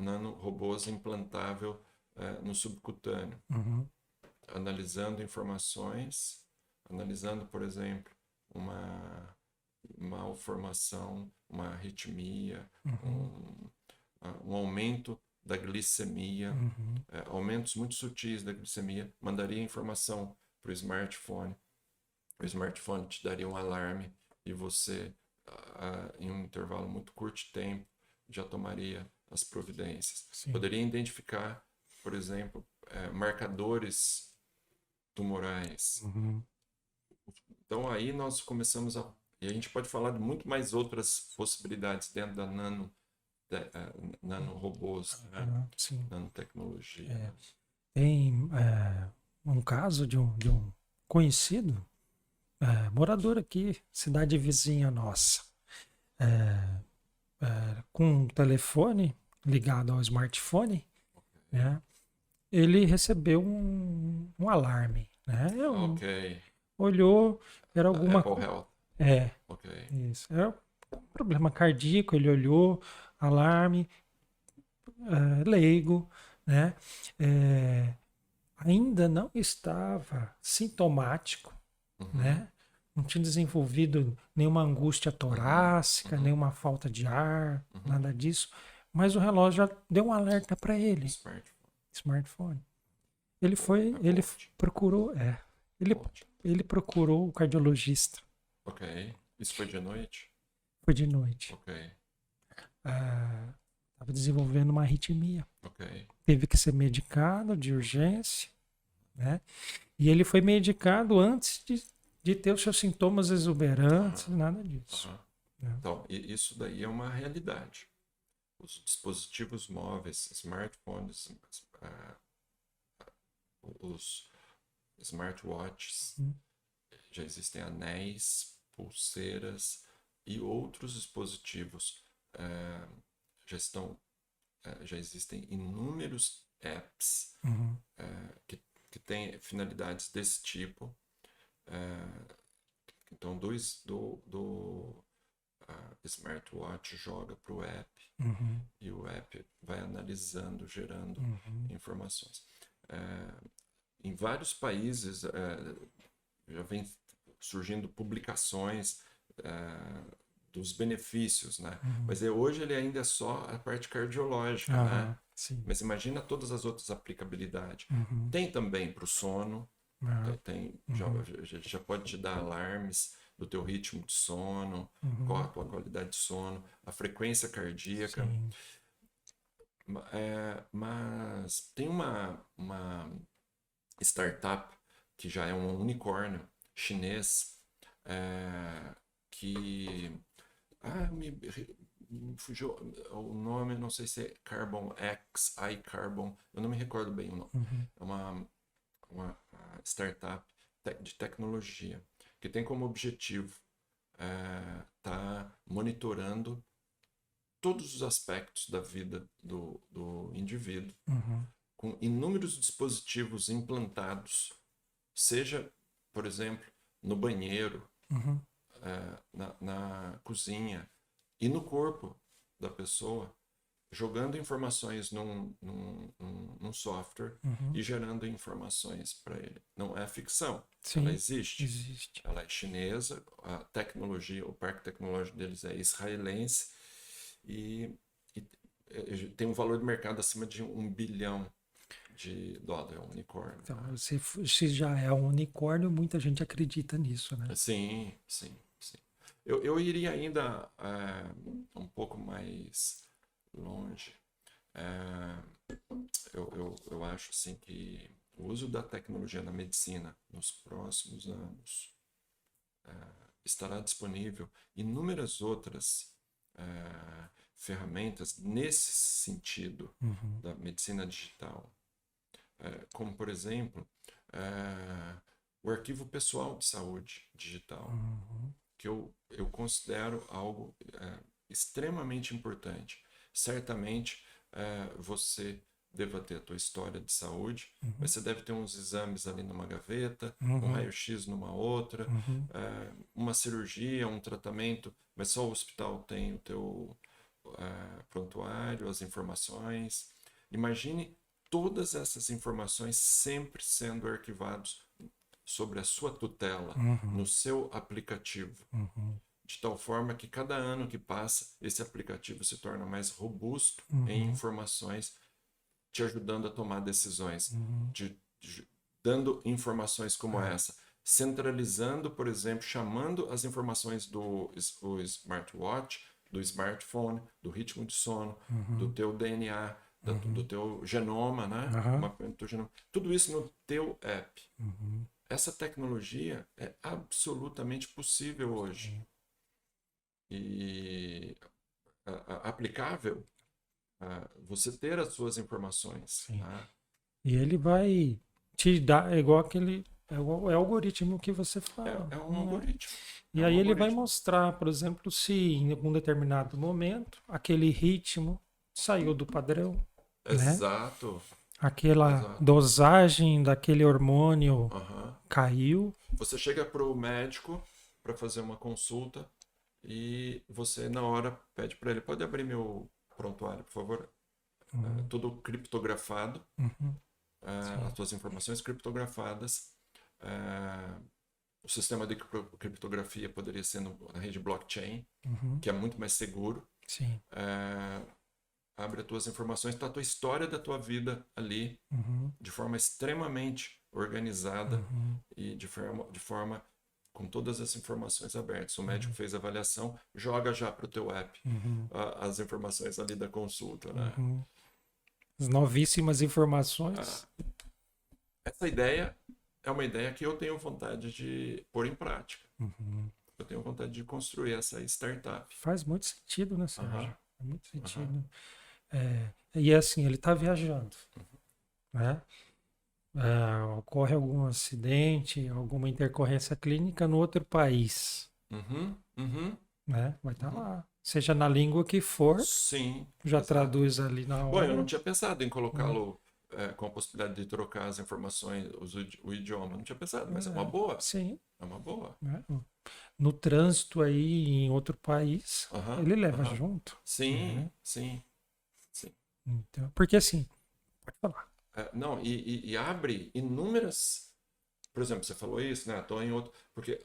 nanorobôs implantável no subcutâneo, analisando informações, analisando, por exemplo, uma malformação, uma arritmia, um aumento da glicemia, aumentos muito sutis da glicemia, mandaria informação para o smartphone te daria um alarme e você, em um intervalo muito curto de tempo, já tomaria as providências. Poderia identificar, por exemplo, marcadores tumorais. Então aí nós começamos e a gente pode falar de muito mais outras possibilidades dentro da nanorobôs, nanotecnologia. Tem um caso de um conhecido, morador aqui, cidade vizinha nossa, com um telefone ligado ao smartphone, né, ele recebeu um alarme, né? Olhou, era alguma Apple Health. isso. Era problema cardíaco, ele olhou, alarme, leigo, né? É, ainda não estava sintomático, Uhum. né? Não tinha desenvolvido nenhuma angústia Uhum. torácica, Uhum. nenhuma falta de ar, Uhum. nada disso. Mas o relógio já deu um alerta para ele, Smartphone. smartphone. Ele Apple Watch. procurou, ele, Apple Watch. ele procurou o cardiologista. Ok. Isso foi de noite? Foi de noite. Ok. Estava desenvolvendo uma arritmia. Ok. Teve que ser medicado de urgência, né? E ele foi medicado antes de ter os seus sintomas exuberantes, Aham. nada disso. Aham. Né? Então, isso daí é uma realidade. Os dispositivos móveis, smartphones, ah, os smartwatches, Hum, já existem anéis, pulseiras e outros dispositivos. ah, já estão, já existem inúmeros apps uhum, que têm finalidades desse tipo. Então, do smartwatch joga para o app uhum, e o app vai analisando, gerando uhum, informações. Em vários países já vem surgindo publicações dos benefícios, né? uhum. Mas hoje ele ainda é só a parte cardiológica, né? Aham, sim. Mas imagina todas as outras aplicabilidades. Uhum, Tem também para o sono, ah, uhum, já pode te dar alarmes do teu ritmo de sono, qual uhum, a tua qualidade de sono, a frequência cardíaca. sim. Mas tem uma startup que já é um unicórnio chinês que me fugiu o nome, não sei se é Carbon X, iCarbon, eu não me recordo bem o nome. Uhum, É uma startup de tecnologia que tem como objetivo tá monitorando todos os aspectos da vida do indivíduo uhum, com inúmeros dispositivos implantados, seja, por exemplo, no banheiro, uhum, na cozinha e no corpo da pessoa, jogando informações num software uhum. e gerando informações para ele. Não é ficção, ela Sim, existe. existe. Ela é chinesa, a tecnologia, o parque tecnológico deles é israelense e, e tem um valor de mercado acima de US$ 1 bilhão, é um unicórnio. Então, Né? se já é um unicórnio, muita gente acredita nisso, né? Sim, sim, sim. Eu iria ainda um pouco mais longe. É, eu acho assim que o uso da tecnologia na medicina nos próximos anos estará disponível inúmeras outras ferramentas nesse sentido Uhum, da medicina digital, como por exemplo o arquivo pessoal de saúde digital, uhum, que eu considero algo extremamente importante. Certamente você deva ter a tua história de saúde, uhum, mas você deve ter uns exames ali numa gaveta, um uhum, raio-x numa outra, uhum. uma cirurgia, um tratamento, mas só o hospital tem o teu prontuário, as informações. Imagine todas essas informações sempre sendo arquivados sobre a sua tutela, no Uhum, seu aplicativo, uhum, de tal forma que cada ano que passa, esse aplicativo se torna mais robusto em uhum, informações, te ajudando a tomar decisões, uhum. dando informações como É, essa, centralizando, por exemplo, chamando as informações do smartwatch, do smartphone, do ritmo de sono, do uhum, teu DNA, do uhum, teu genoma, né? O aham, mapeamento do teu genoma. Tudo isso no teu app. uhum, Essa tecnologia é absolutamente possível hoje sim, e aplicável a você ter as suas informações. sim. Tá? E ele vai te dar, é igual aquele, é o algoritmo que você fala, É um né? algoritmo. É E um aí ele vai algoritmo. mostrar, por exemplo, se em algum determinado momento aquele ritmo saiu do padrão, né? Exato, Aquela exato. dosagem daquele hormônio Uhum. caiu. Você chega para o médico para fazer uma consulta e você, na hora, pede para ele, pode abrir meu prontuário, por favor? Tudo criptografado, as suas informações criptografadas. O sistema de criptografia poderia ser na rede blockchain, que é muito mais seguro. Sim. Abre as tuas informações, está a tua história da tua vida ali, de forma extremamente organizada e de forma com todas as informações abertas. O médico fez a avaliação, joga já para o teu app as informações ali da consulta, né? As novíssimas informações. Essa ideia é uma ideia que eu tenho vontade de pôr em prática. Eu tenho vontade de construir essa startup. Faz muito sentido, né, Sérgio? Faz muito sentido. E assim, ele está viajando, né? Ocorre algum acidente, alguma intercorrência clínica no outro país, né? Vai estar lá. Seja na língua que for, sim, já exato. Traduz ali na hora. Bom, eu não tinha pensado em colocá-lo com a possibilidade de trocar as informações, o idioma. Não tinha pensado, mas é uma boa. Sim. É uma boa. No trânsito aí em outro país, ele leva junto. Sim, sim. Então, porque assim, pode falar. Não, e abre inúmeras. Por exemplo, você falou isso, né? Estou em outro. Porque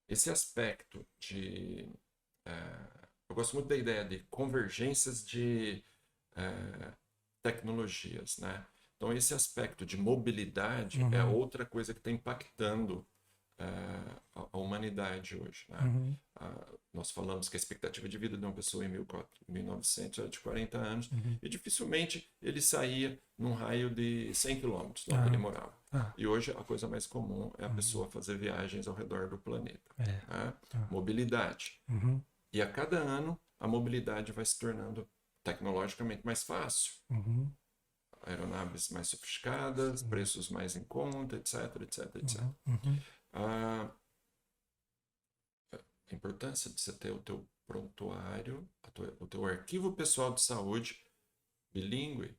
esse aspecto de. Eu gosto muito da ideia de convergências de tecnologias, né? Então, esse aspecto de mobilidade é outra coisa que está impactando a humanidade hoje, né? Nós falamos que a expectativa de vida de uma pessoa em 1900 era de 40 anos e dificilmente ele saía num raio de 100 quilômetros de onde ele morava. E hoje a coisa mais comum é a pessoa fazer viagens ao redor do planeta. Né? Mobilidade. E a cada ano a mobilidade vai se tornando tecnologicamente mais fácil. Aeronaves mais sofisticadas, preços mais em conta, etc, etc, etc. A importância de você ter o teu prontuário, o teu arquivo pessoal de saúde bilíngue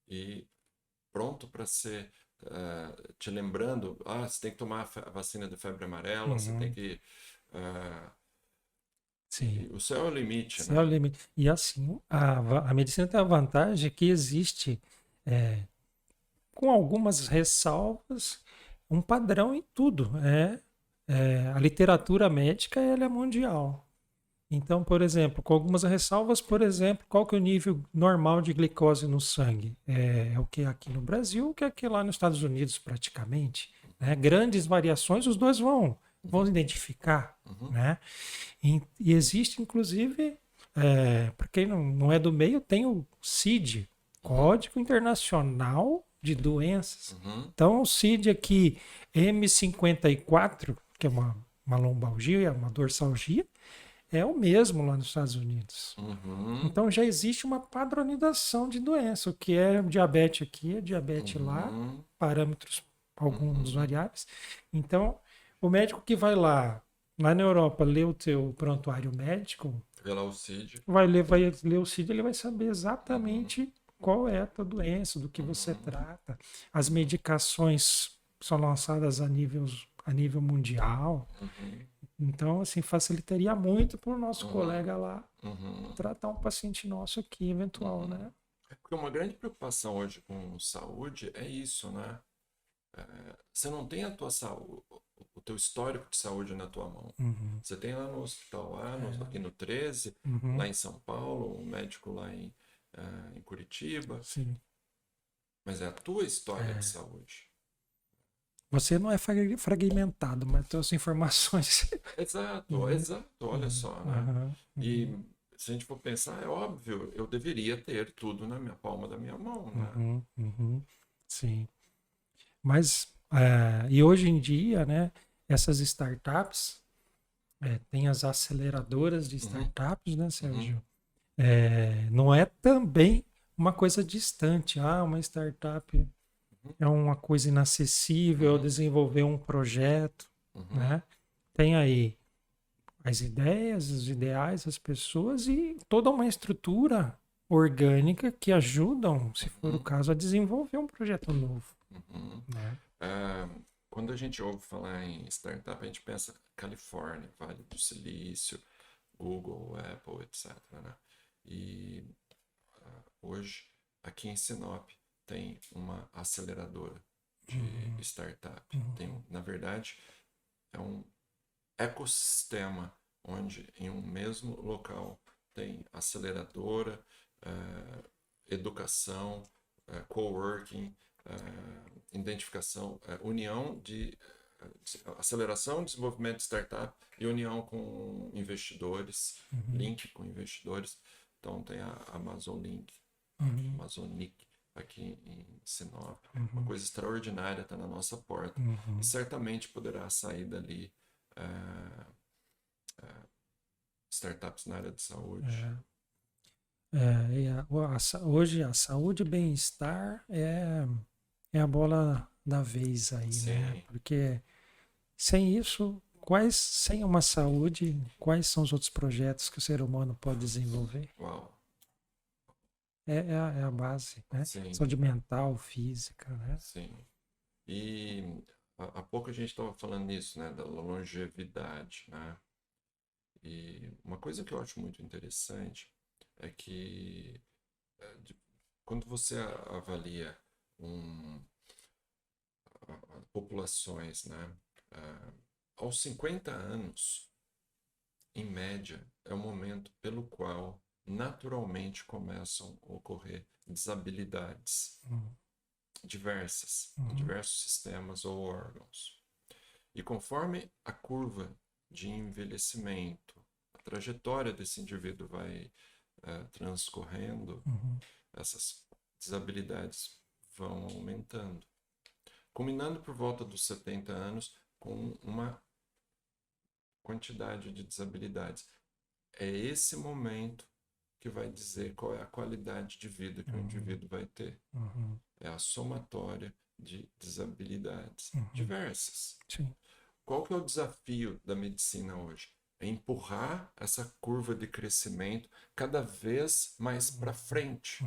e pronto para ser te lembrando, você tem que tomar a vacina de febre amarela, você tem que Sim. O céu é o limite, Céu né? é o limite. E assim, a medicina tem a vantagem que existe, com algumas ressalvas, um padrão em tudo. A literatura médica ela é mundial. Então, por exemplo, com algumas ressalvas, por exemplo, qual que é o nível normal de glicose no sangue? É o que é aqui no Brasil, o que é aqui lá nos Estados Unidos, praticamente. Né? Grandes variações, os dois vão identificar. Né? E existe, inclusive, para quem não é do meio, tem o CID, Código Internacional de Doenças. Então, o CID aqui, M54, que é uma lombalgia, uma dorsalgia, é o mesmo lá nos Estados Unidos. Então já existe uma padronização de doença. O que é diabetes aqui é diabetes lá, parâmetros, alguns variáveis. Então, o médico que vai lá na Europa, ler o teu prontuário médico, Vê lá o CID. vai ler o CID, ele vai saber exatamente qual é a tua doença, do que você trata. As medicações são lançadas a nível mundial. Então, assim, facilitaria muito para o nosso colega lá tratar um paciente nosso aqui, eventual, né? Porque uma grande preocupação hoje com saúde é isso, né? Você não tem a tua saúde, o teu histórico de saúde na tua mão. Você tem lá no hospital aqui no 13, lá em São Paulo, um médico lá em Curitiba. Sim. Mas é a tua história de saúde. Você não é fragmentado, mas tem as informações. Exato, olha só, né? E se a gente for pensar, é óbvio, eu deveria ter tudo na minha palma da minha mão, né? Sim. Mas, e hoje em dia, né, essas startups, tem as aceleradoras de startups, né, Sérgio? Não é também uma coisa distante. Uma startup é uma coisa inacessível, desenvolver um projeto, né? Tem aí as ideias, os ideais, as pessoas e toda uma estrutura orgânica que ajudam, se for o caso, a desenvolver um projeto novo. Né? Quando a gente ouve falar em startup, a gente pensa Califórnia, Vale do Silício, Google, Apple, etc. Né? E hoje, aqui em Sinop, tem uma aceleradora de startup. Na verdade, é um ecossistema onde em um mesmo local tem aceleradora, educação, coworking, identificação, união de aceleração, desenvolvimento de startup e união com investidores, link com investidores. Então tem a Amazon Link, Amazonic aqui em Sinop. Uma coisa extraordinária está na nossa porta. E certamente poderá sair dali startups na área de saúde. Hoje a saúde e bem-estar é a bola da vez aí, Sim. né? Porque sem isso, sem uma saúde, quais são os outros projetos que o ser humano pode desenvolver? Uau. É a base, né? Sim. Saúde mental, física, né? Sim. E há pouco a gente estava falando nisso, né? Da longevidade, né? E uma coisa que eu acho muito interessante é que quando você avalia populações, né? Aos 50 anos, em média, é o momento pelo qual naturalmente começam a ocorrer desabilidades diversas, em diversos sistemas ou órgãos. E conforme a curva de envelhecimento, a trajetória desse indivíduo vai transcorrendo, essas desabilidades vão aumentando, culminando por volta dos 70 anos com uma quantidade de desabilidades. É esse momento que vai dizer qual é a qualidade de vida que o indivíduo vai ter. É a somatória de desabilidades diversas. Sim. Qual que é o desafio da medicina hoje? É empurrar essa curva de crescimento cada vez mais para frente.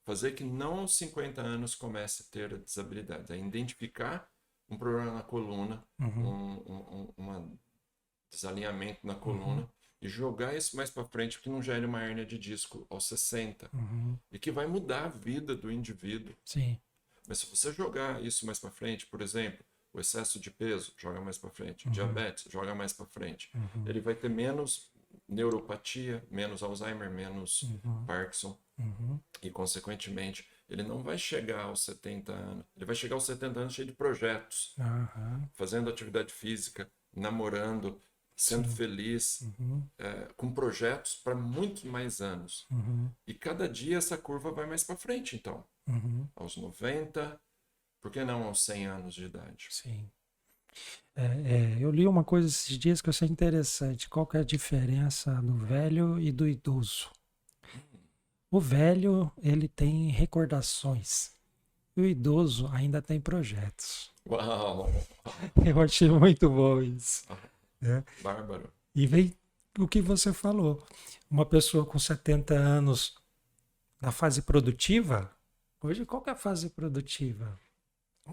Fazer que não aos 50 anos comece a ter desabilidades. É identificar um problema na coluna, um desalinhamento na coluna, e jogar isso mais para frente, que não gere uma hérnia de disco aos 60. E que vai mudar a vida do indivíduo. Sim. Mas se você jogar isso mais para frente, por exemplo, o excesso de peso, joga mais para frente. Diabetes, joga mais para frente. Ele vai ter menos neuropatia, menos Alzheimer, menos Parkinson. E, consequentemente, ele não vai chegar aos 70 anos. Ele vai chegar aos 70 anos cheio de projetos. Fazendo atividade física, namorando, sendo feliz, com projetos para muitos mais anos. E cada dia essa curva vai mais para frente, então. Aos 90, por que não aos 100 anos de idade? Sim. Eu li uma coisa esses dias que eu achei interessante. Qual que é a diferença do velho e do idoso? O velho, ele tem recordações. E o idoso ainda tem projetos. Uau! Eu achei muito bom isso. Bárbaro. E vem o que você falou. Uma pessoa com 70 anos na fase produtiva, hoje qual que é a fase produtiva?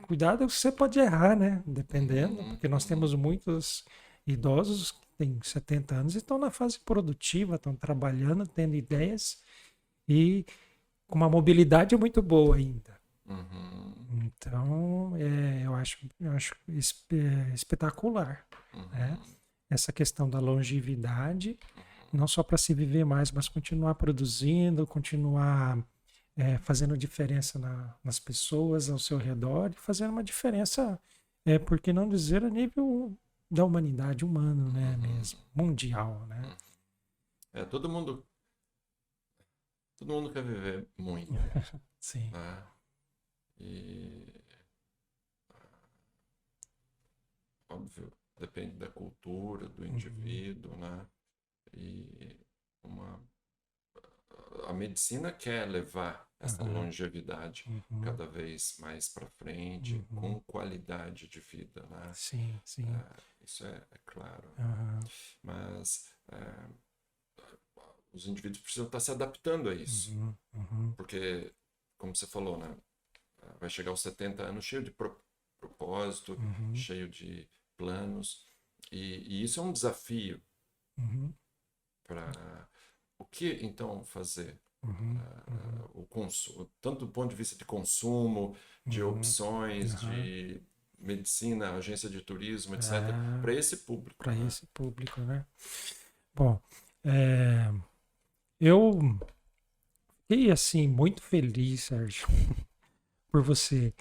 Cuidado, você pode errar, né? Dependendo, porque nós temos muitos idosos que têm 70 anos e estão na fase produtiva, estão trabalhando, tendo ideias e com uma mobilidade muito boa ainda. Então, eu acho espetacular, né? Essa questão da longevidade, não só para se viver mais, mas continuar produzindo, continuar fazendo diferença nas pessoas ao seu redor e fazendo uma diferença, por que não dizer, a nível da humanidade humana, né, mesmo, mundial, né? Todo mundo quer viver muito. Sim. Né? E, óbvio, depende da cultura do indivíduo, né? E a medicina quer levar essa longevidade cada vez mais para frente, com qualidade de vida, né? Sim, sim. Isso é claro. Mas os indivíduos precisam estar se adaptando a isso. Porque, como você falou, né? Vai chegar aos 70 anos cheio de propósito, cheio de planos. E isso é um desafio Uhum. para o que então fazer? Uhum. Uhum. O consumo, tanto do ponto de vista de consumo, de Uhum. opções, Uhum. de medicina, agência de turismo, etc., Ah, para esse público, para né? esse público, né? Bom, é, eu fiquei assim muito feliz, Sérgio, por você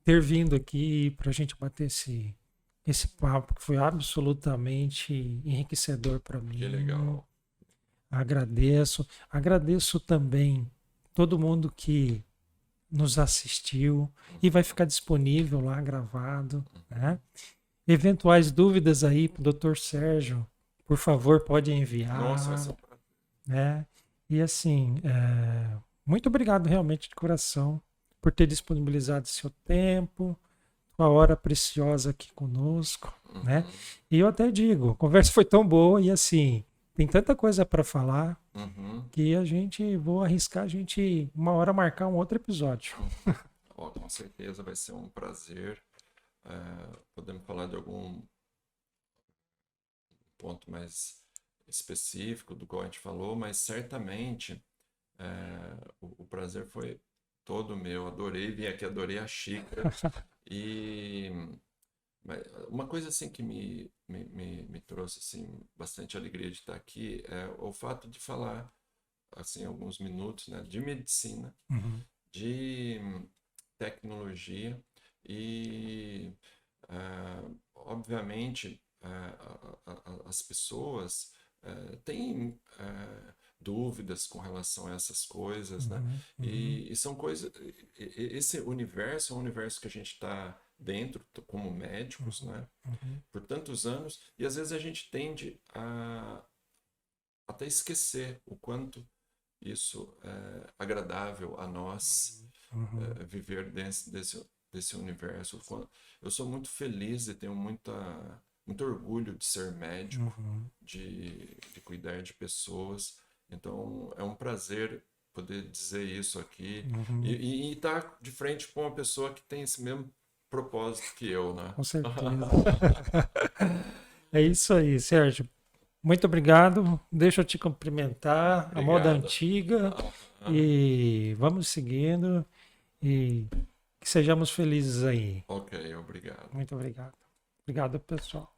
ter vindo aqui para a gente bater esse papo que foi absolutamente enriquecedor para Que mim. legal. Agradeço também todo mundo que nos assistiu e vai ficar disponível lá gravado, né? Eventuais dúvidas aí para o Dr. Sérgio, por favor, pode Nossa, vai enviar, ser um prazer. né? E assim, muito obrigado realmente de coração por ter disponibilizado seu tempo, sua hora preciosa aqui conosco, né? Uhum, E eu até digo, a conversa foi tão boa e assim, tem tanta coisa para falar uhum, que a gente, vou arriscar a gente uma hora marcar um outro episódio. uhum. Ó, com certeza vai ser um prazer. Podemos falar de algum ponto mais específico do qual a gente falou, mas certamente o prazer foi todo meu. Adorei vir aqui, adorei a xícara. E mas uma coisa assim que me trouxe assim, bastante alegria de estar aqui é o fato de falar assim alguns minutos, né, de medicina, Uhum, de tecnologia e obviamente as pessoas têm dúvidas com relação a essas coisas, né? uhum, uhum, E são coisas. Esse universo é um universo que a gente está dentro como médicos, uhum, né? uhum, Por tantos anos e às vezes a gente tende a até esquecer o quanto isso é agradável a nós uhum, viver desse universo. Eu sou muito feliz e tenho muito orgulho de ser médico, uhum, de cuidar de pessoas. Então é um prazer poder dizer isso aqui uhum. e estar de frente com uma pessoa que tem esse mesmo propósito que eu, né? Com certeza. É isso aí, Sérgio. Muito obrigado. Deixa eu te cumprimentar, a moda Obrigado. antiga, Ah, e vamos seguindo e que sejamos felizes aí. ok, obrigado. Muito obrigado. Obrigado, pessoal.